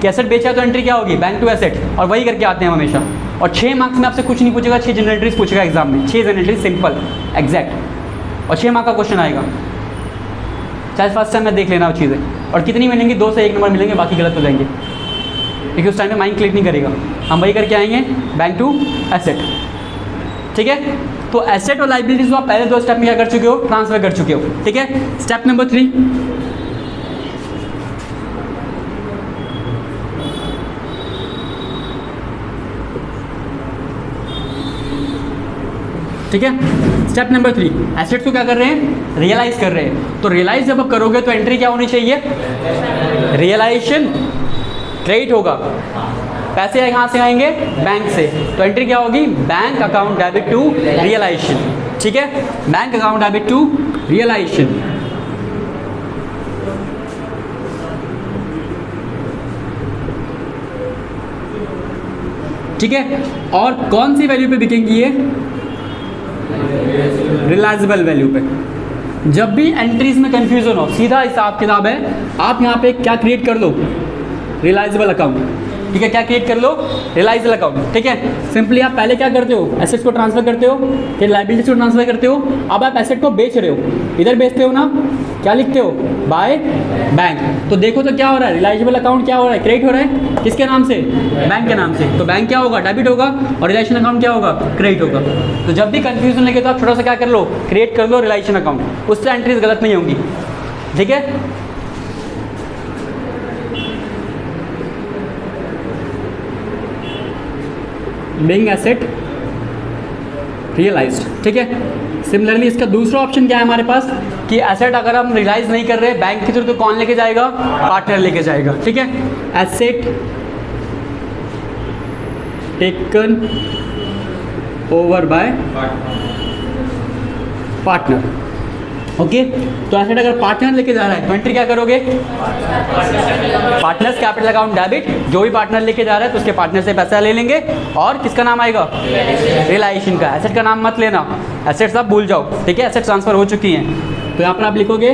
कि एसेट बेचा तो एंट्री क्या होगी? बैंक टू एसेट, और वही करके आते हैं हमेशा। और 6 मार्क्स में आपसे कुछ नहीं पूछेगा, 6 जनरल एंट्रीज पूछेगा एग्जाम में। 6 जनरल एंट्रीज सिंपल एग्जैक्ट, और 6 मार्क का क्वेश्चन आएगा। चाहे फर्स्ट टाइम में देख लेना वो चीज़ें। और कितनी मिलेंगी? 2 से 1 नंबर मिलेंगे, बाकी गलत हो जाएंगे, क्योंकि उस टाइम में माइंड क्लिक नहीं करेगा। हम वही करके आएंगे, बैंक टू एसेट, ठीक है? तो एसेट और लाइबिलिटीज को आप पहले 2 स्टेप में क्या कर चुके हो? ट्रांसफर कर चुके हो, ठीक है? स्टेप नंबर 3, ठीक है? स्टेप नंबर 3, एसेट्स को क्या कर रहे हैं? रियलाइज कर रहे हैं। तो रियलाइज जब आप करोगे तो एंट्री क्या होनी चाहिए? रियलाइजेशन क्रेडिट होगा। पैसे कहाँ से आएंगे? बैंक से। तो एंट्री क्या होगी? Bank account debit to realisation, ठीक है? Bank account debit to realisation. ठीक है? और कौन सी वैल्यू पे बिकेंगी ये? रिलायजेबल वैल्यू पे। जब भी एंट्रीज में कंफ्यूजन हो, सीधा हिसाब किताब है, आप यहाँ पे क्या क्रिएट कर लो? रिलायजेबल अकाउंट, ठीक है? क्या क्रिएट कर लो? रिलायजेबल अकाउंट, ठीक है? सिंपली आप पहले क्या करते हो? एसेट्स को ट्रांसफर करते हो, फिर लाइबिलिटीज को ट्रांसफर करते हो। अब आप एसेट को बेच रहे हो, इधर बेचते हो ना, क्या लिखते हो? By bank. तो देखो तो क्या हो रहा है? रिलायजेबल अकाउंट क्या हो रहा है? क्रेडिट हो रहा है। किसके नाम से? बैंक के नाम से। तो बैंक क्या होगा? डेबिट होगा, और रिलायजेशन अकाउंट क्या होगा? क्रेडिट होगा। तो जब भी कंफ्यूजन लगे तो आप छोटा सा क्या कर लो? क्रिएट कर लो रिलायजेशन अकाउंट, उससे एंट्रीज गलत नहीं होंगी, ठीक है? बीइंग एसेट रियलाइज्ड, ठीक है? सिमिलरली इसका दूसरा ऑप्शन क्या है हमारे पास कि एसेट अगर हम रियलाइज नहीं कर रहे बैंक के थ्रू तो कौन लेके जाएगा? पार्टनर लेके जाएगा, ठीक है? Asset taken over by partner, okay? तो एसेट अगर पार्टनर लेके जा रहा है तो एंट्री क्या करोगे? Partners capital account debit. जो भी पार्टनर लेके जा रहा है तो उसके पार्टनर से पैसा ले लेंगे, और किसका नाम आएगा? रियलाइजेशन का। एसेट का नाम मत लेना, एसेट्स आप भूल जाओ, ठीक है? एसेट ट्रांसफर हो चुकी हैं। तो यहाँ पर आप लिखोगे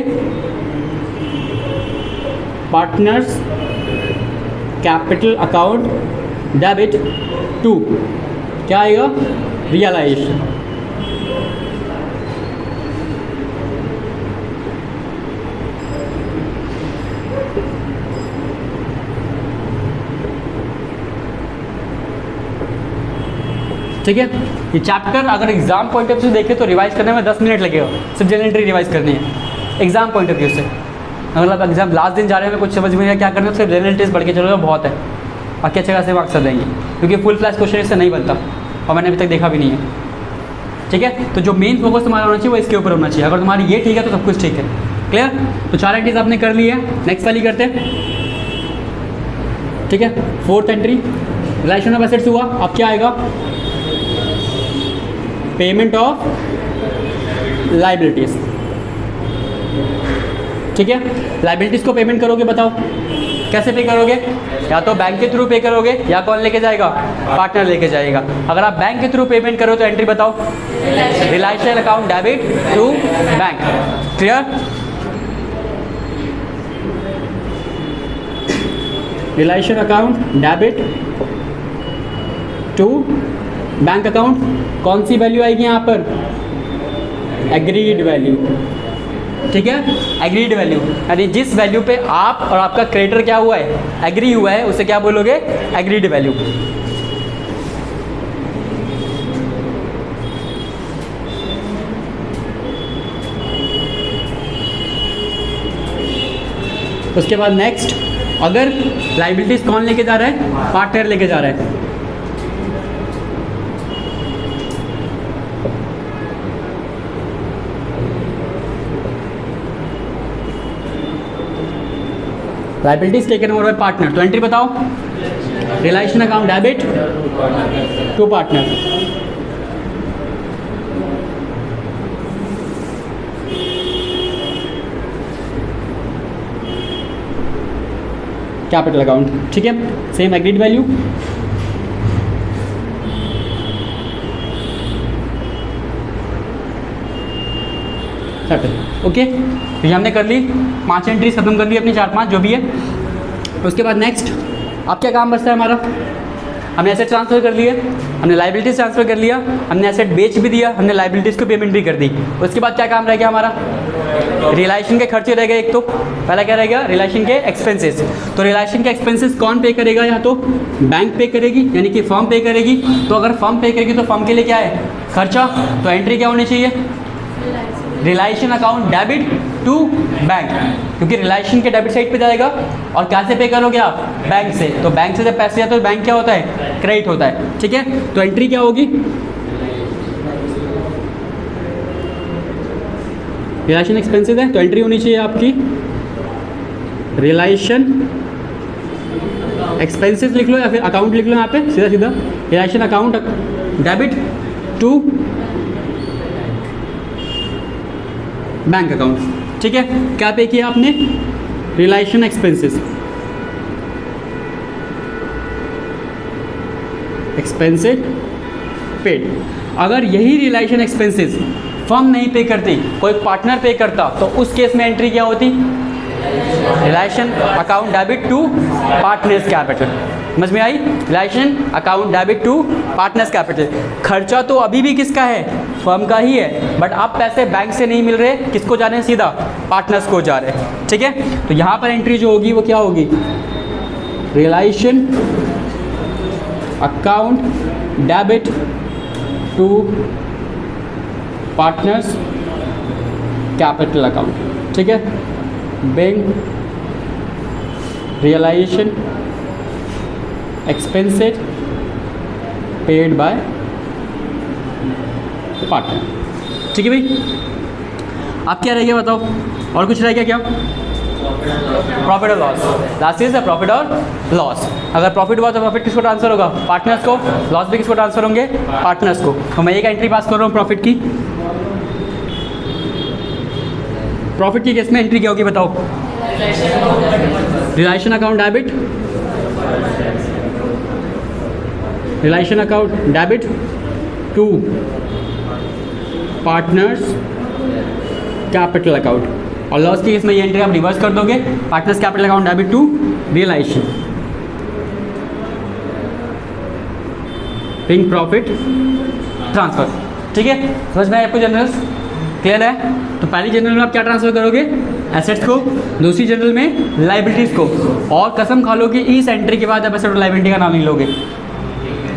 partners capital account debit to, क्या आएगा? रियलाइजेशन। ठीक है? ये चैप्टर अगर एग्जाम पॉइंट ऑफ व्यू से देखें तो रिवाइज करने में 10 मिनट लगेगा, सिर्फ जनरल एंट्री रिवाइज करनी है एग्जाम पॉइंट ऑफ व्यू से। अगर आप एग्जाम लास्ट दिन जा रहे हैं, कुछ समझ में नहीं क्या करना है, सिर्फ जनरल एंट्रीज बढ़ के चलो बहुत है, बाकी अच्छे खासे मार्क्स आ जाएंगे, क्योंकि फुल फ्लैश क्वेश्चन इससे नहीं बनता और मैंने अभी तक देखा भी नहीं है, ठीक है? तो जो मेन फोकस तुम्हारा होना चाहिए वो इसके ऊपर होना चाहिए। अगर तुम्हारी ये ठीक है तो सब कुछ ठीक है। क्लियर? तो 4 एंट्रीज आपने कर ली है, नेक्स्ट वाली करते हैं, ठीक है? 4th entry relation of assets हुआ। अब क्या आएगा? पेमेंट ऑफ लाइबिलिटीज, ठीक है? लाइबिलिटीज को पेमेंट करोगे, बताओ कैसे पे करोगे? या तो बैंक के थ्रू पे करोगे, या कौन लेके जाएगा? पार्टनर लेके जाएगा। अगर आप बैंक के थ्रू पेमेंट करो तो एंट्री बताओ? Realisation account debit to bank. Clear? Realisation account debit to bank account. कौन सी वैल्यू आएगी यहाँ पर? एग्रीड वैल्यू, ठीक है, एग्रीड वैल्यू, यानी जिस वैल्यू पे आप और आपका क्रेडिटर क्या हुआ है, एग्री हुआ है, उसे क्या बोलोगे, एग्रीड वैल्यू। उसके बाद नेक्स्ट, अगर लाइबिलिटीज कौन लेके जा रहा है, पार्टनर लेके जा रहा है। Liabilities taken over by partner, तो एंट्री बताओ, relation account debit to partner, capital account, ठीक है, सेम एग्रीड वैल्यू। ओके, ये हमने कर ली, 5 एंट्रीज खत्म कर ली अपनी, 4-5 जो भी है। उसके बाद नेक्स्ट, अब क्या काम बचता है हमारा, हमने एसेट ट्रांसफ़र कर लिए, हमने लाइबिलिटीज ट्रांसफ़र कर लिया, हमने एसेट बेच भी दिया, हमने लाइबिलिटीज़ को पेमेंट भी कर दी। उसके बाद क्या काम रह गया हमारा, रिलेशन के खर्चे रह गए। एक तो पहला क्या रह गया, रिलेशन के एक्सपेंसेस। तो रिलेशन के एक्सपेंसेस कौन पे करेगा, या तो बैंक पे करेगी, यानी कि फर्म पे करेगी। तो अगर फर्म पे करेगी तो फर्म के लिए क्या है, खर्चा। तो एंट्री क्या होनी चाहिए, relation account debit to bank, क्योंकि रिलेशन के डेबिट साइड पे जाएगा। और क्या से पे करोगे आप, बैंक से। तो बैंक से जब पैसे आते हैं तो बैंक क्या होता है, क्रेडिट होता है, ठीक है। तो एंट्री क्या होगी, रिलेशन एक्सपेंसेस है, तो एंट्री होनी चाहिए आपकी रिलेशन एक्सपेंसेस लिख लो, या फिर अकाउंट लिख लो यहाँ पे सीधा सीधा, relation account debit to bank account, ठीक है। क्या पे किया आपने, रिलेशन एक्सपेंसेस, एक्सपेंसेस पेड। अगर यही रिलेशन एक्सपेंसेस फर्म नहीं पे करती, कोई पार्टनर पे करता, तो उस केस में एंट्री क्या होती, realisation account debit to partners capital. समझ में आई, realisation account debit to partners capital. खर्चा तो अभी भी किसका है, फर्म का ही है, बट अब पैसे बैंक से नहीं मिल रहे, किसको जा रहे हैं, सीधा पार्टनर्स को जा रहे हैं, ठीक है। तो यहाँ पर एंट्री जो होगी वो क्या होगी, relation account debit to partners capital account, ठीक है। Bank realisation expenses paid by partner, ठीक है भाई। अब क्या रह गया बताओ, और कुछ रह गया क्या, प्रॉफिट और loss. Last is the profit और लॉस। अगर प्रॉफिट हुआ तो प्रॉफिट किसको ट्रांसफर होगा, पार्टनर्स को। लॉस भी किसको ट्रांसफर होंगे, पार्टनर्स को। तो मैं एक एंट्री पास कर रहा हूँ प्रॉफिट की। प्रॉफिट की केस में एंट्री क्या होगी बताओ, relation account debit, relation account debit to partners capital account. और लॉस की केस में ये एंट्री आप रिवर्स कर दोगे, partners capital account debit to realisation, pink profit transfer, ठीक है। समझ में आया आपको, जनरल्स क्लियर है। तो पहली जनरल में आप क्या ट्रांसफर करोगे, एसेट्स को, दूसरी जनरल में लाइबिलिटीज़ को। और कसम खा लो कि इस एंट्री के बाद आप एसेट और लाइबिलिटी का नाम नहीं लोगे,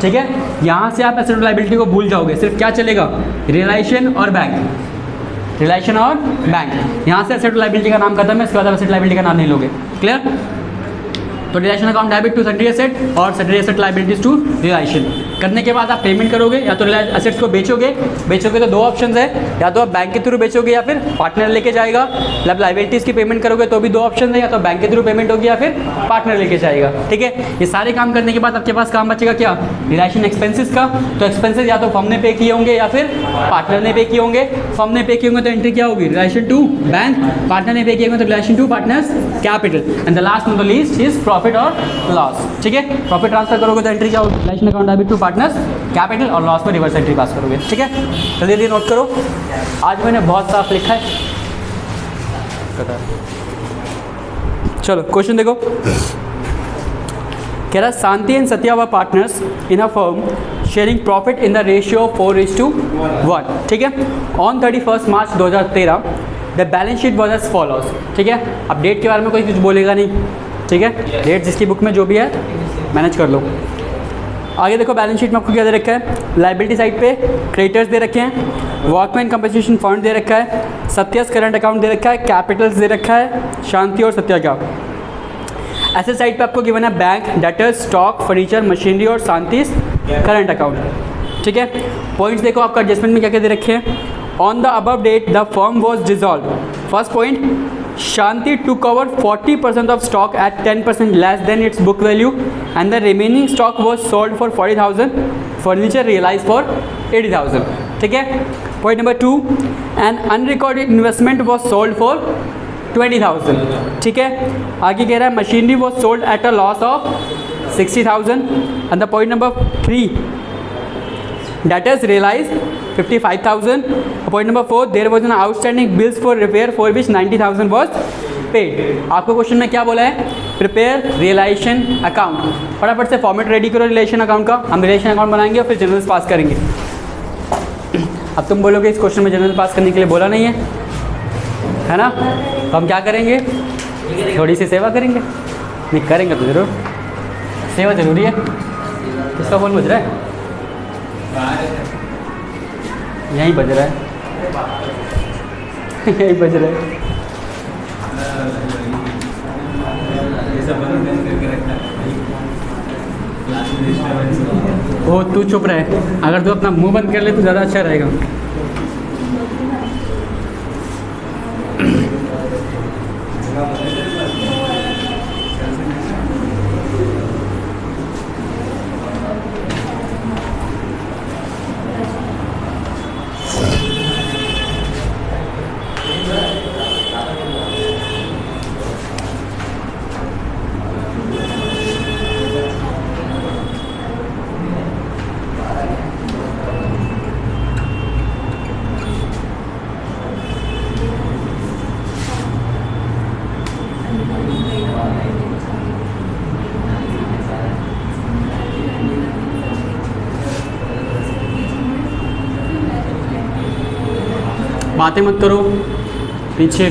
ठीक है। यहाँ से आप एसेट और लाइबिलिटी को भूल जाओगे, सिर्फ क्या चलेगा, रिलेशन और बैंक, रिलेशन और बैंक। यहाँ से एसेट और लाइबिलिटी का नाम खत्म है, इसके बाद आप एसेट लाइबिलिटी का नाम नहीं लोगे, क्लियर। तो realisation account debit to sundry asset और sundry asset liabilities to realisation करने के बाद आप पेमेंट करोगे, या तो एसेट्स को बेचोगे तो दो ऑप्शन है, या तो आप बैंक के थ्रू बेचोगे या फिर पार्टनर लेके जाएगा। मतलब लाइबिलिटीज़ की पेमेंट करोगे तो भी दो ऑप्शन है, या तो बैंक के थ्रू पेमेंट होगी या फिर पार्टनर लेके जाएगा, ठीक है। ये सारे काम करने के बाद आपके पास काम बचेगा क्या, रिलेशन एक्सपेंसेस का। तो एक्सपेंसेस या तो फर्म ने पे किए होंगे या फिर पार्टनर ने पे किए होंगे। फर्म ने पे किए होंगे तो एंट्री क्या होगी, रिलेशन टू बैंक, पार्टनर ने पे किए होंगे तो relation to partners capital, and the last not the least is profit और लॉस, ठीक है। प्रॉफिट ट्रांसफर करोगे तो एंट्री क्या होगी, relation account debit to partners capital, और लॉस में रिवर्स एंट्री पास करोगे, ठीक है। जल्दी जल्दी नोट करो, आज मैंने बहुत साफ लिखा है। चलो क्वेश्चन देखो, कह रहा शांति एंड सत्या व partners in a firm sharing profit in the ratio 4:1, ठीक है। On 31 March 2013 the balance sheet was as follows, ठीक है। अब डेट के बारे में कोई कुछ बोलेगा नहीं, ठीक है, डेट जिसकी बुक में जो भी है मैनेज कर लो। आगे देखो बैलेंस शीट में आपको क्या दे रखा है, लाइबिलिटी साइड पे क्रेडिटर्स दे रखे हैं, वर्कमैन कंपनसेशन फंड दे रखा है, सत्यस करंट अकाउंट दे रखा है, कैपिटल्स दे रखा है, शांति और सत्या का। एसेट साइड पे आपको गिवन है bank, debtors, stock, furniture, machinery और शांतिस करंट अकाउंट, ठीक है। पॉइंट्स देखो आपका एडजस्टमेंट में क्या क्या दे रखे हैं। On the above date the firm was dissolve. First point, Shanti took over 40% of stock at 10% less than its book value and the remaining stock was sold for 40,000, furniture realized for 80,000, ठीक है। Point number 2, an unrecorded investment was sold for 20,000, ठीक है। आगे कह रहा है machinery was sold at a loss of 60,000 and the point number 3, debtors realized 55,000. Point number 4, there was an outstanding bills for repair for which 90,000 was paid. आपको क्वेश्चन में क्या बोला है, प्रिपेयर रियलाइजेशन अकाउंट। फटाफट से फॉर्मेट रेडी करो रिलेशन अकाउंट का। हम रिलेशन अकाउंट बनाएंगे और फिर जनरल पास करेंगे। अब तुम बोलोगे इस क्वेश्चन में जनरल पास करने के लिए बोला नहीं है ना, तो हम क्या करेंगे, थोड़ी सी सेवा करेंगे। नहीं करेंगे तो जरूर, सेवा जरूरी है। किसका फोन बज रहा है, यहीं बज रहा है यहीं बज रहा है। ओ तू चुप रहे, अगर तू अपना मुंह बंद कर ले तो ज़्यादा अच्छा रहेगा। बातें मत करो पीछे।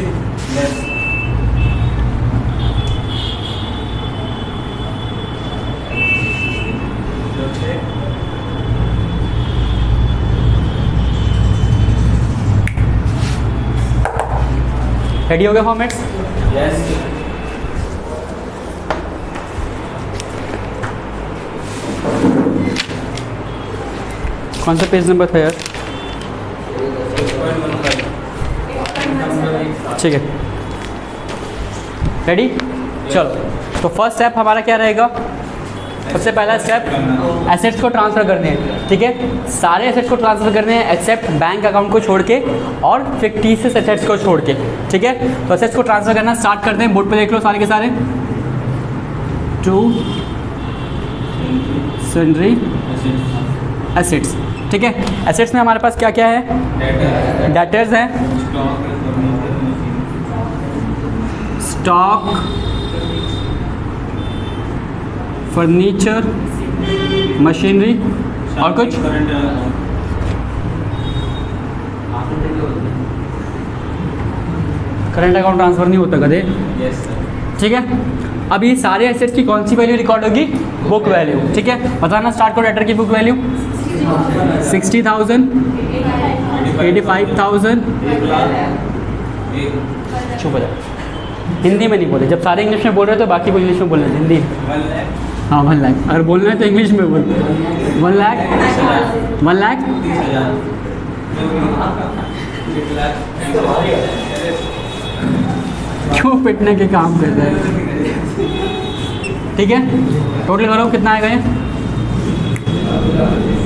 रेडी हो गया फॉर्मेट्स? यस। कौन सा पेज नंबर था यार? ठीक है, रेडी, चलो। तो फर्स्ट स्टेप हमारा क्या रहेगा, सबसे पहला स्टेप एसेट्स को ट्रांसफ़र करने हैं, ठीक है। सारे एसेट्स को ट्रांसफ़र करने हैं एक्सेप्ट बैंक अकाउंट को छोड़ के और फिक्टिशियस एसेट्स को छोड़ के, ठीक है। तो एसेट्स को ट्रांसफ़र करना स्टार्ट करते हैं। बोर्ड पे देख लो सारे के सारे। टू सन्ड्री एसेट्स, ठीक है। एसेट्स में हमारे पास क्या क्या है, डेटर्स हैं, स्टॉक, फर्नीचर, मशीनरी और कुछ करंट अकाउंट ट्रांसफ़र नहीं होता कदे, ठीक है। अब ये सारे एसेट्स की कौन सी वैल्यू रिकॉर्ड होगी, बुक वैल्यू, ठीक है। बताना स्टार्ट करो। डेटर की बुक वैल्यू 60,000, 85,000, चुप हो जाए, हिंदी में नहीं बोले। जब सारे इंग्लिश में बोल रहे हो तो बाकी को इंग्लिश में बोलना, हिंदी। हाँ 1 लाख, अगर बोलना है तो इंग्लिश में बोल। 1 लाख, 1 लाख, क्यों पिटने के काम कर रहे हैं, ठीक है। टोटल करो कितना आएगा ये,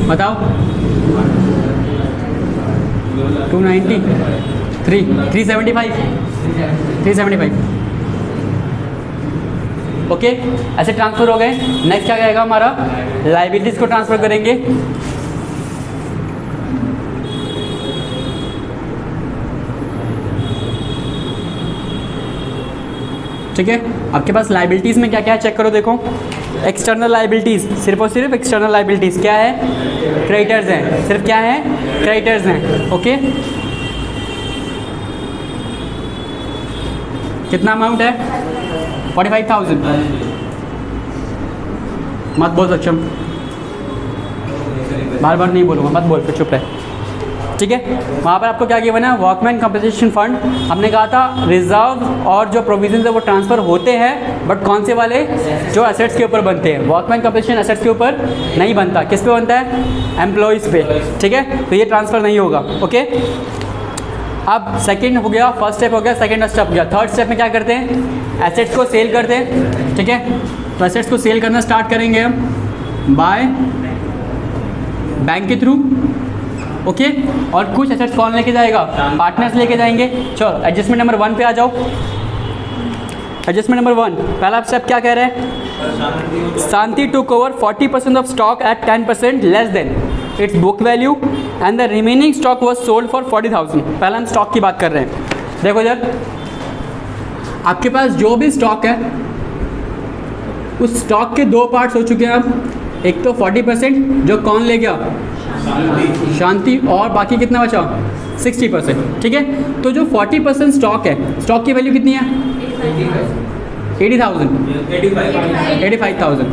बताओ। 290, 375, 375, ओके। ऐसे ट्रांसफ़र हो गए। नेक्स्ट क्या रहेगा हमारा, लाइबिलिटीज़ को ट्रांसफ़र करेंगे। ठीक है, आपके पास लाइबिलिटीज़ में क्या क्या है चेक करो, देखो। एक्सटर्नल लाइबिलिटीज़, सिर्फ और सिर्फ एक्सटर्नल लाइबिलिटीज़ क्या है, क्रेडिटर्स हैं, सिर्फ क्या है, क्रेडिटर्स हैं, ओके। कितना अमाउंट है? 45,000। मत बोल सक्षम, बार बार नहीं बोलूँगा, मत बोल, फिर चुप रहे। ठीक है, वहाँ पर आपको क्या गिवन है? Workman compensation fund. हमने कहा था रिजर्व और जो प्रोविजन है वो ट्रांसफ़र होते हैं, बट कौन से वाले? जो एसेट्स के ऊपर बनते हैं। वर्कमैन कंपनसेशन एसेट्स के ऊपर नहीं बनता, किस पे बनता है? एम्प्लॉयज़ पे। ठीक है, तो ये ट्रांसफ़र नहीं होगा। ओके, अब सेकंड हो गया, फर्स्ट स्टेप हो गया, सेकंड स्टेप हो गया। थर्ड स्टेप में क्या करते हैं? एसेट्स को सेल करते हैं। ठीक है, तो एसेट्स को सेल करना स्टार्ट करेंगे हम बाय बैंक के थ्रू। ओके, और कुछ एसेट्स कौन लेके जाएगा? पार्टनर्स लेके जाएंगे। चलो एडजस्टमेंट नंबर 1 पे आ जाओ। एडजस्टमेंट नंबर 1, पहला स्टेप क्या कह रहे हैं? Shanti took over 40% of stock at 10% less than its book value and the remaining stock was sold for 40,000। पहला हम स्टॉक की बात कर रहे हैं। देखो इधर, आपके पास जो भी स्टॉक है उस स्टॉक के दो पार्ट्स हो चुके हैं अब। एक तो 40% जो कौन ले गया? शांति। और बाकी कितना बचा? 60%। ठीक है, तो जो 40% स्टॉक है, स्टॉक की वैल्यू कितनी है? 85,000।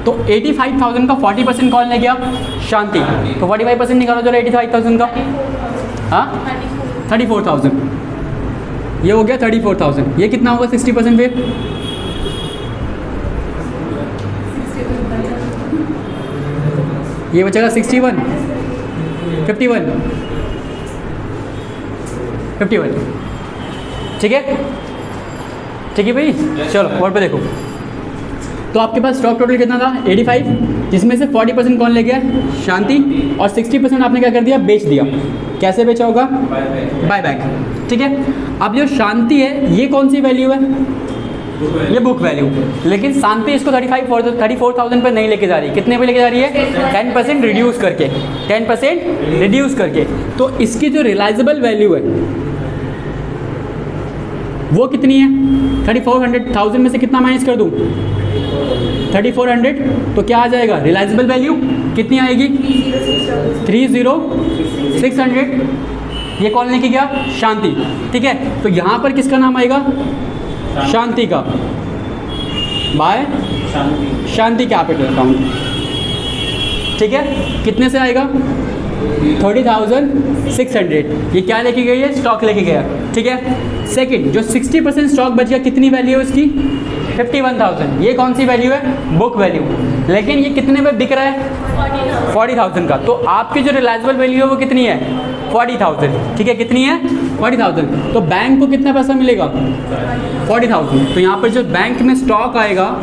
तो 85,000 का 40% कौन ले गया? शांति। तो 45% निकालो जरा 85,000 का। हाँ, 34,000। ये हो गया 34,000। ये कितना होगा 60% फिर? ये बचेगा 61, 51। ठीक है, ठीक है भाई। चलो बोर्ड पे देखो, तो आपके पास स्टॉक टोटल कितना था? 85, जिसमें से 40% कौन ले गया? शांति। और 60% आपने क्या कर दिया? बेच दिया। कैसे बेचा होगा? Buy back. ठीक है, अब जो शांति है ये कौन सी वैल्यू है? ये बुक वैल्यू। लेकिन शांति इसको 34,000 पर नहीं लेके जा रही। कितने पे लेके जा रही है? 10% रिड्यूस करके। 10% रिड्यूस करके। तो इसकी जो रियलाइजेबल वैल्यू है वो कितनी है? 34,000 में से कितना माइनस कर दूँ? 3400। तो क्या आ जाएगा? रियलाइजेबल वैल्यू कितनी आएगी? 30,600। ये कौन लेके गया? शांति। ठीक है, तो यहाँ पर किसका नाम आएगा? शांति का, बाय शांति कैपिटल अकाउंट। ठीक है, कितने से आएगा? 30,600। ये क्या लेके गई है? स्टॉक लेके गया। ठीक है, सेकंड जो 60% स्टॉक बच गया, कितनी वैल्यू है उसकी? 51,000। ये कौन सी वैल्यू है? Book value. लेकिन ये कितने में बिक रहा है? 40,000 का। तो आपकी जो रियलाइजेबल वैल्यू है वो कितनी है? 40,000। ठीक है, कितनी है? 40,000। तो बैंक को कितना पैसा मिलेगा? 40,000। तो यहाँ पर जो बैंक में स्टॉक आएगा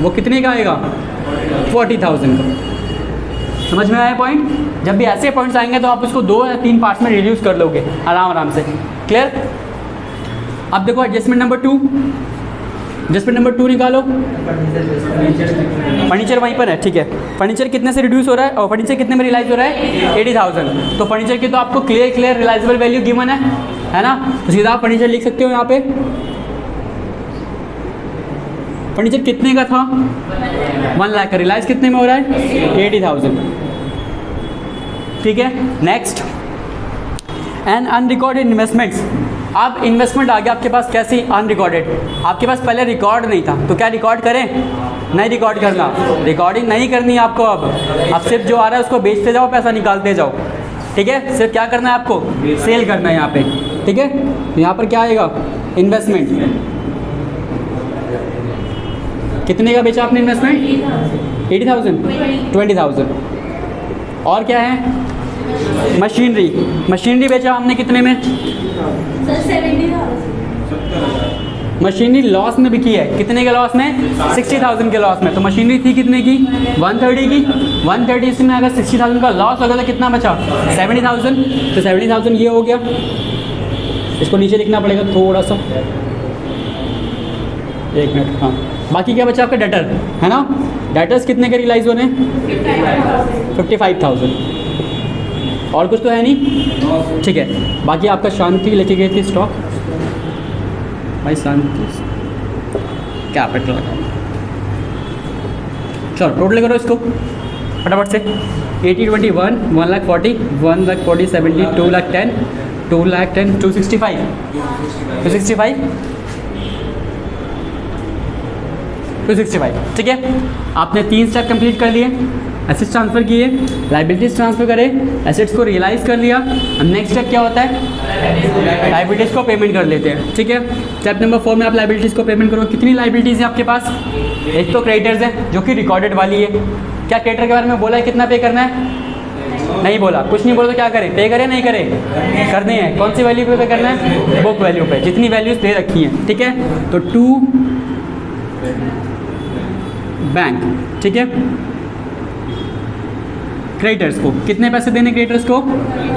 वो कितने का आएगा? 40,000 का। समझ में आया पॉइंट? जब भी ऐसे पॉइंट्स आएंगे तो आप उसको 2 या 3 पार्ट्स में रिड्यूस कर लोगे आराम से। क्लियर? अब देखो एडजस्टमेंट नंबर 2। एडजस्टमेंट नंबर 2 निकालो। फर्नीचर वहीं पर है। ठीक है, फर्नीचर कितने से रिड्यूस हो रहा है और फर्नीचर कितने में रियलाइज हो रहा है? 80,000। तो फर्नीचर की तो आपको क्लियर रियलाइजेबल वैल्यू गिवन है ना? तो सीधा आप फर्नीचर लिख सकते हो यहाँ पे। फर्नीचर कितने का था? 1 लाख का। रियलाइज कितने में हो रहा है? 80,000। ठीक है, नेक्स्ट एंड अनरिकॉर्डेड इन्वेस्टमेंट्स। अब इन्वेस्टमेंट आ गया आपके पास, कैसी? अनरिकॉर्डेड। आपके पास पहले रिकॉर्ड नहीं था, तो क्या रिकॉर्ड करें? नहीं रिकॉर्ड करना, रिकॉर्डिंग नहीं करनी है आपको। अब सिर्फ जो आ रहा है उसको बेचते जाओ, पैसा निकालते जाओ। ठीक है, सिर्फ क्या करना है आपको? सेल करना है यहाँ पे। ठीक है, तो यहाँ पर क्या आएगा? इन्वेस्टमेंट। कितने का बेचा आपने इन्वेस्टमेंट? 80,000, 20,000। और क्या है? मशीनरी। मशीनरी बेचा हमने कितने में? सर 70,000। मशीनरी लॉस में बिकी है। कितने के लॉस में? 60,000 के लॉस में। तो मशीनरी थी कितने की? 130 की। 130 में अगर 60,000 का लॉस हो गया तो कितना बचा? 70,000। तो 70,000 ये हो गया। इसको नीचे लिखना पड़ेगा थोड़ा सा, 1 मिनट। हाँ, बाकी क्या बचा आपका? डेटर है ना? डेटर्स कितने के रियलाइज होने? 55,000। और कुछ तो है नहीं? ठीक है, बाकी आपका शांति लेके गई थी स्टॉक भाई, शांति कैपिटल अकाउंट। चलो टोटल करो इसको फटाफट से। 80, 21, 1,40,000, 1,40,000, 70, 2,10,000, 2,10,000 265 265 ठीक है। आपने 3 स्टेप कंप्लीट कर लिए, एसेट्स ट्रांसफ़र किए, लाइबिलिटीज़ ट्रांसफ़र करे, एसेट्स को रियलाइज़ कर लिया। नेक्स्ट स्टेप क्या होता है? लाइबिलिटीज़ को पेमेंट कर लेते हैं, ठीक है। स्टेप नंबर 4 में आप लाइबिलिटीज़ को पेमेंट करो। कितनी लाइबिलिटीज़ है आपके पास? एक तो क्रेडिटर्स है जो कि रिकॉर्डेड वाली है। क्या क्रेडिटर के बारे में बोला है कितना पे करना है? नहीं बोला। कुछ नहीं बोला तो क्या करें? पे करें नहीं करें? करने हैं। कौन सी वैल्यू पे करना है? बुक वैल्यू पे, जितनी वैल्यूज़ दे रखी हैं, ठीक है। तो टू बैंक, ठीक है। क्रेडिटर्स को कितने पैसे देने? क्रेडिटर्स को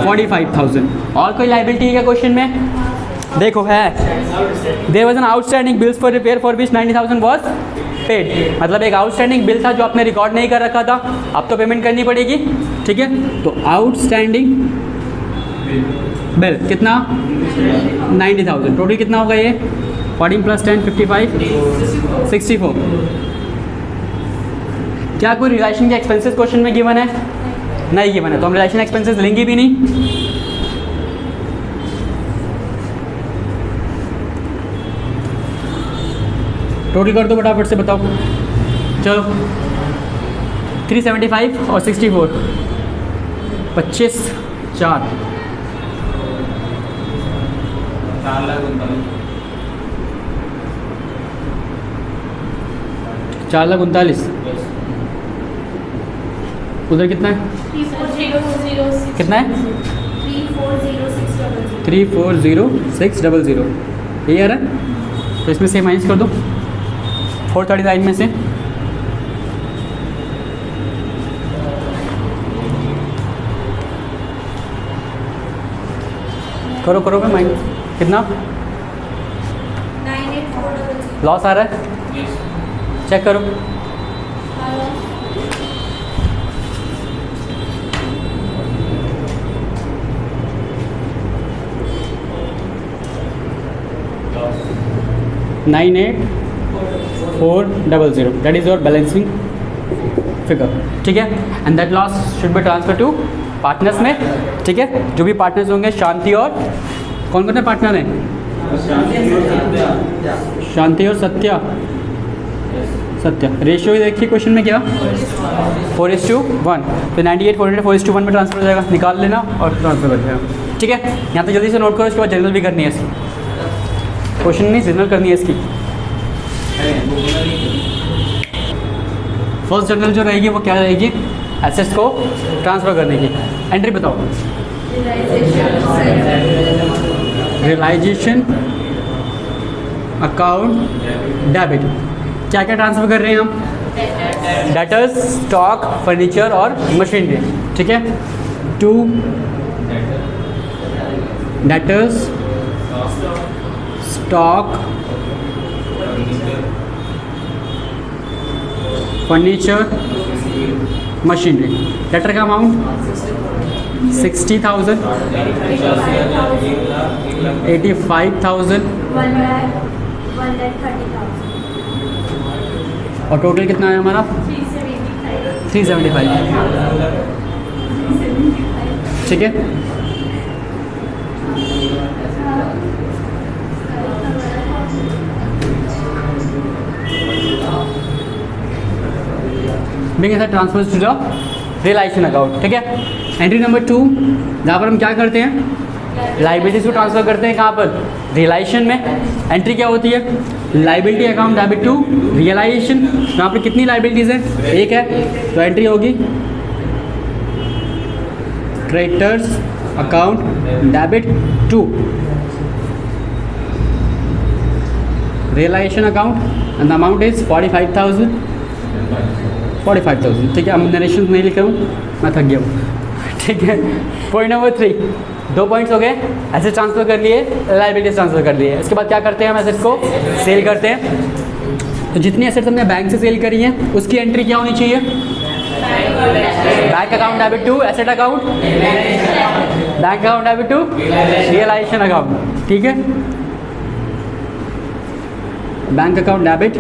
45,000। और कोई लाइबिलिटी है क्या क्वेश्चन में? देखो है, there was an outstanding bills for repair for which 90,000 was paid. मतलब एक आउटस्टैंडिंग बिल था जो आपने रिकॉर्ड नहीं कर रखा था, अब तो पेमेंट करनी पड़ेगी, ठीक है। तो आउटस्टैंडिंग बिल कितना? 90,000। टोटल कितना होगा ये? 14 + 10 55 64। क्या कोई रिलेशन के एक्सपेंसेस क्वेश्चन में गिवन है? नहीं गिवन है, तो हम रिलेशन एक्सपेंसेस लेंगे भी नहीं। टोटल कर दो फटाफट से, बताओ। चलो 375 और 64 25 4 4,39,000। उधर कितना है? 3406 कितना है? 3406 340600। ये आ रहा है, तो इसमें से माइनस कर दो 439 में से। करो करो भाई माइनस। कितना 98400। लॉस आ रहा है? चेक करो। $98400, that is your balancing figure, ठीक है। And that loss should be transfer to partners में, ठीक है। जो भी पार्टनर्स होंगे, शांति और कौन कौन से पार्टनर हैं? शांति और सत्या। सत्या रेशियो देखिए क्वेश्चन में क्या? 4:1। तो 98,400 4:1 में ट्रांसफर हो जाएगा, निकाल लेना और ट्रांसफर कर देना, ठीक है। यहाँ तक जल्दी से नोट करो, इसके बाद जनरल भी करनी है इसकी। क्वेश्चन नहीं, जनरल करनी है इसकी। फर्स्ट जनरल जो रहेगी वो क्या रहेगी? एसेट्स को ट्रांसफ़र करने की। एंट्री बताओ। Realisation account debit. क्या क्या ट्रांसफ़र कर रहे हैं हम? डेटर्स, स्टॉक, फर्नीचर और मशीनरी, ठीक है। To debtors, stock, furniture, machinery. Debtor का अमाउंट 60,000, 85,000 और टोटल कितना है हमारा? 375, ठीक है। बिंग ऐसा transfer to the realisation account, ठीक है। एंट्री नंबर 2, जहाँ पर हम क्या करते हैं? लाइबिलिटीज़ को ट्रांसफ़र करते हैं। कहाँ पर? रियलाइजेशन में। एंट्री क्या होती है? Liability account debit to realisation. यहाँ पर कितनी लाइबिलिटीज़ है? एक है, तो एंट्री होगी creditors account debit to realisation account and the amount is 45,000, ठीक है। हम नरेशन नहीं लिख रहा हूँ, मैं थक गया हूँ, ठीक है। पॉइंट नंबर 3, 2 पॉइंट्स हो गए। एसेट ट्रांसफ़र कर लिए, लाइबिलिटीज ट्रांसफ़र कर लिए। इसके बाद क्या करते हैं? हम एसेट्स को सेल करते हैं। तो जितनी एसेट्स हमने बैंक से सेल करी हैं उसकी एंट्री क्या होनी चाहिए? Bank account debit to asset account, bank account debit to realisation account, ठीक है। Bank account debit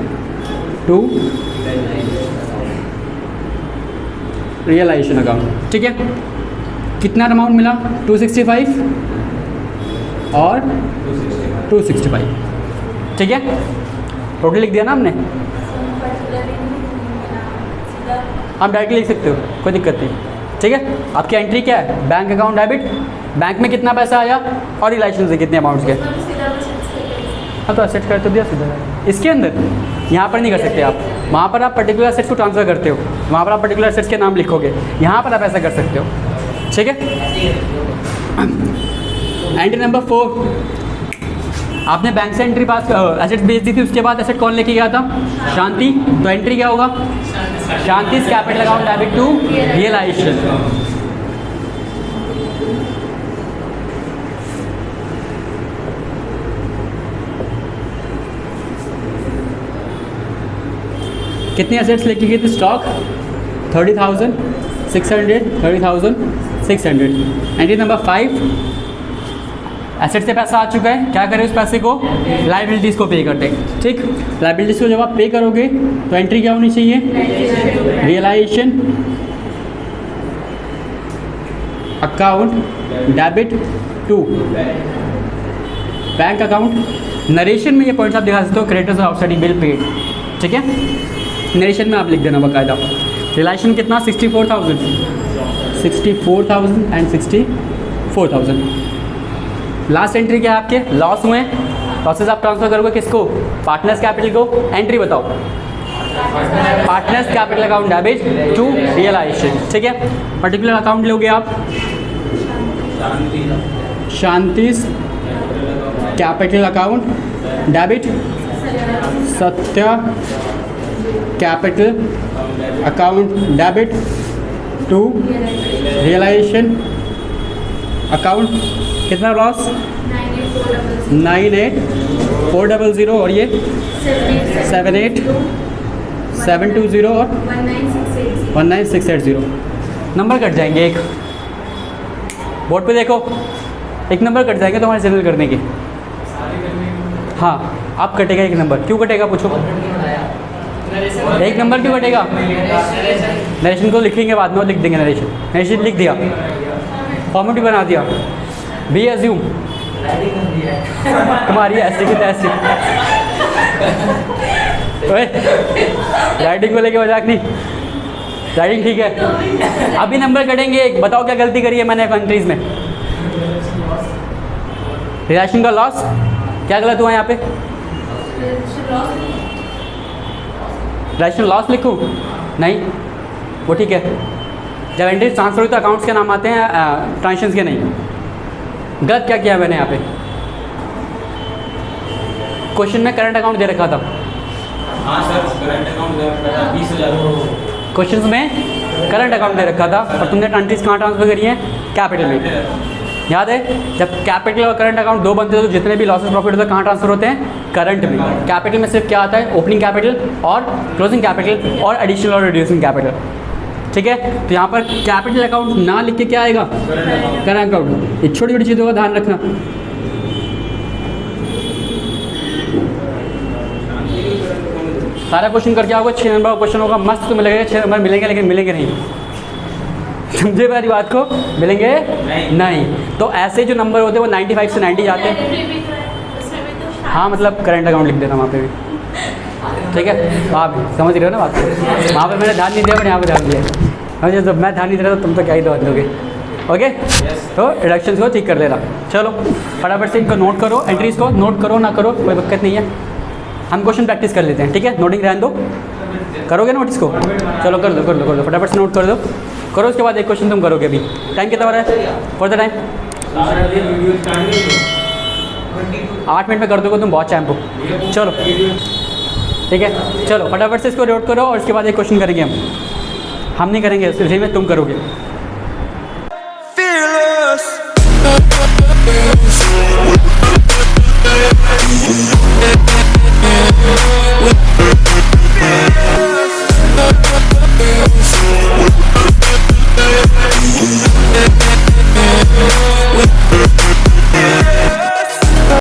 to realisation account, ठीक है। कितना अमाउंट मिला? 265 और 265। ठीक है, टोटल लिख दिया ना हमने। आप डायरेक्टली लिख सकते हो, कोई दिक्कत नहीं। ठीक है, आपकी एंट्री क्या है? बैंक अकाउंट डेबिट, बैंक में कितना पैसा आया और रिलेशन से कितने अमाउंट्स के। हाँ तो एसेट कर तो दिया सीधा, इसके अंदर यहाँ पर नहीं कर सकते आप। वहाँ पर आप पर्टिकुलर एसेट्स को ट्रांसफ़र करते हो, वहाँ पर आप पर्टिकुलर एसेट्स के नाम लिखोगे, यहाँ पर आप ऐसा कर सकते हो। ठीक है, एंट्री नंबर 4, आपने बैंक से एंट्री पास एसेट बेच दी थी, उसके बाद एसेट कौन लेके गया था? शांति। तो एंट्री क्या होगा? Shanti capital account debit to realisation. कितनी एसेट्स लेके गए थे? स्टॉक 30,600, 30,600। एंट्री नंबर 5, एसेट से पैसा आ चुका है, क्या करें उस पैसे को? लाइबिलिटीज़ को पे करते हैं। ठीक, लाइबिलिटीज़ को जब आप पे करोगे तो एंट्री क्या होनी चाहिए? Realisation account debit to bank account. Narration में ये पॉइंट्स आप दिखा सकते हो, क्रेडिटर्स आउटस्टैंडिंग बिल पेड। ठीक है, नरेशन में आप लिख देना बाकायदा। रियलाइजेशन कितना? 64,000 एंड 64,000। लास्ट एंट्री क्या है आपके? लॉस हुए, लॉसेस आप ट्रांसफर करोगे किसको? पार्टनर्स कैपिटल को। एंट्री बताओ। Partners capital account debit to realisation. ठीक है, पर्टिकुलर अकाउंट लोगे आप, Shanti capital account debit, Satya capital account debit to realisation account. कितना लॉस? 98,400 और ये 78,720 और 19,680। नंबर कट जाएंगे एक, बोर्ड पे देखो, एक नंबर कट जाएंगे तुम्हारे सेटल करने के। हाँ, आप कटेगा एक नंबर। क्यों कटेगा पूछो? एक नंबर क्यों कटेगा? नरेशन को लिखेंगे बाद में, और लिख देंगे नरेशन। नरेशन लिख दिया, फॉर्मेट बना दिया, बी एज्यूम तुम्हारी ऐसी की तैसी। राइटिंग को लेके मजाक नहीं, राइटिंग ठीक है। अभी नंबर कटेंगे एक, बताओ क्या गलती करी है मैंने कंट्रीज में? रिलेशन का लॉस, क्या गलत हुआ यहाँ पे? रिलेशन लॉस लिखूँ? नहीं, वो ठीक है। जब एंट्री ट्रांसफर हुई तो अकाउंट्स के नाम आते हैं, ट्रांजेक्शन्स के नहीं। गलत क्या किया मैंने यहाँ पे? क्वेश्चन में करंट अकाउंट दे रखा था। हाँ सर, करंट अकाउंट 20,000। क्वेश्चन में करंट अकाउंट दे रखा था और तुमने एंट्रीज कहाँ ट्रांसफर करी है? कैपिटल में। याद है, जब कैपिटल और करंट अकाउंट दो बनते हैं तो जितने भी लॉसेस प्रॉफिट होते हैं कहाँ ट्रांसफर होते हैं? करंट में। कैपिटल में सिर्फ क्या आता है? ओपनिंग कैपिटल और क्लोजिंग कैपिटल और एडिशनल और रिड्यूसिंग कैपिटल। ठीक है, तो यहाँ पर कैपिटल अकाउंट ना लिख के क्या आएगा? Current account. ये छोटी छोटी चीज़ों का ध्यान रखना। सारा क्वेश्चन करके आओगे, 6 नंबर का क्वेश्चन होगा, मस्त तुम्हें लगेगा 6 नंबर मिलेंगे, लेकिन मिलेंगे नहीं। समझे मेरी बात को? मिलेंगे नहीं। तो ऐसे जो नंबर होते हैं वो 95 से 90 जाते हैं। हाँ, मतलब करंट अकाउंट लिख देना वहाँ पे भी। ठीक है, वहाँ भी समझ रहे हो ना बात को? वहाँ पे मैंने ध्यान नहीं दिया, मैंने यहाँ पे ध्यान दिया। समझे? जब मैं ध्यान नहीं दे रहा तो तुम तो क्या ही दवा दोगे। ओके, तो रिडक्शंस को ठीक कर देना। चलो फटाफट से इनको नोट करो, एंट्रीज को नोट करो, ना करो कोई दिक्कत नहीं है। हम क्वेश्चन प्रैक्टिस कर लेते हैं। ठीक है, नोटिंग रहने दो। करोगे नोटिस को? चलो कर लो, कर लो, कर लो, फटाफट से नोट कर दो। करो, उसके बाद एक क्वेश्चन तुम करोगे। अभी टाइम कितना हो रहा है फॉर द टाइम? 8 मिनट में कर दोगे तुम, बहुत टाइम को। चलो ठीक है, चलो फटाफट से इसको नोट करो और उसके बाद एक क्वेश्चन करेंगे हम नहीं करेंगे, सिर्फ में तुम करोगे।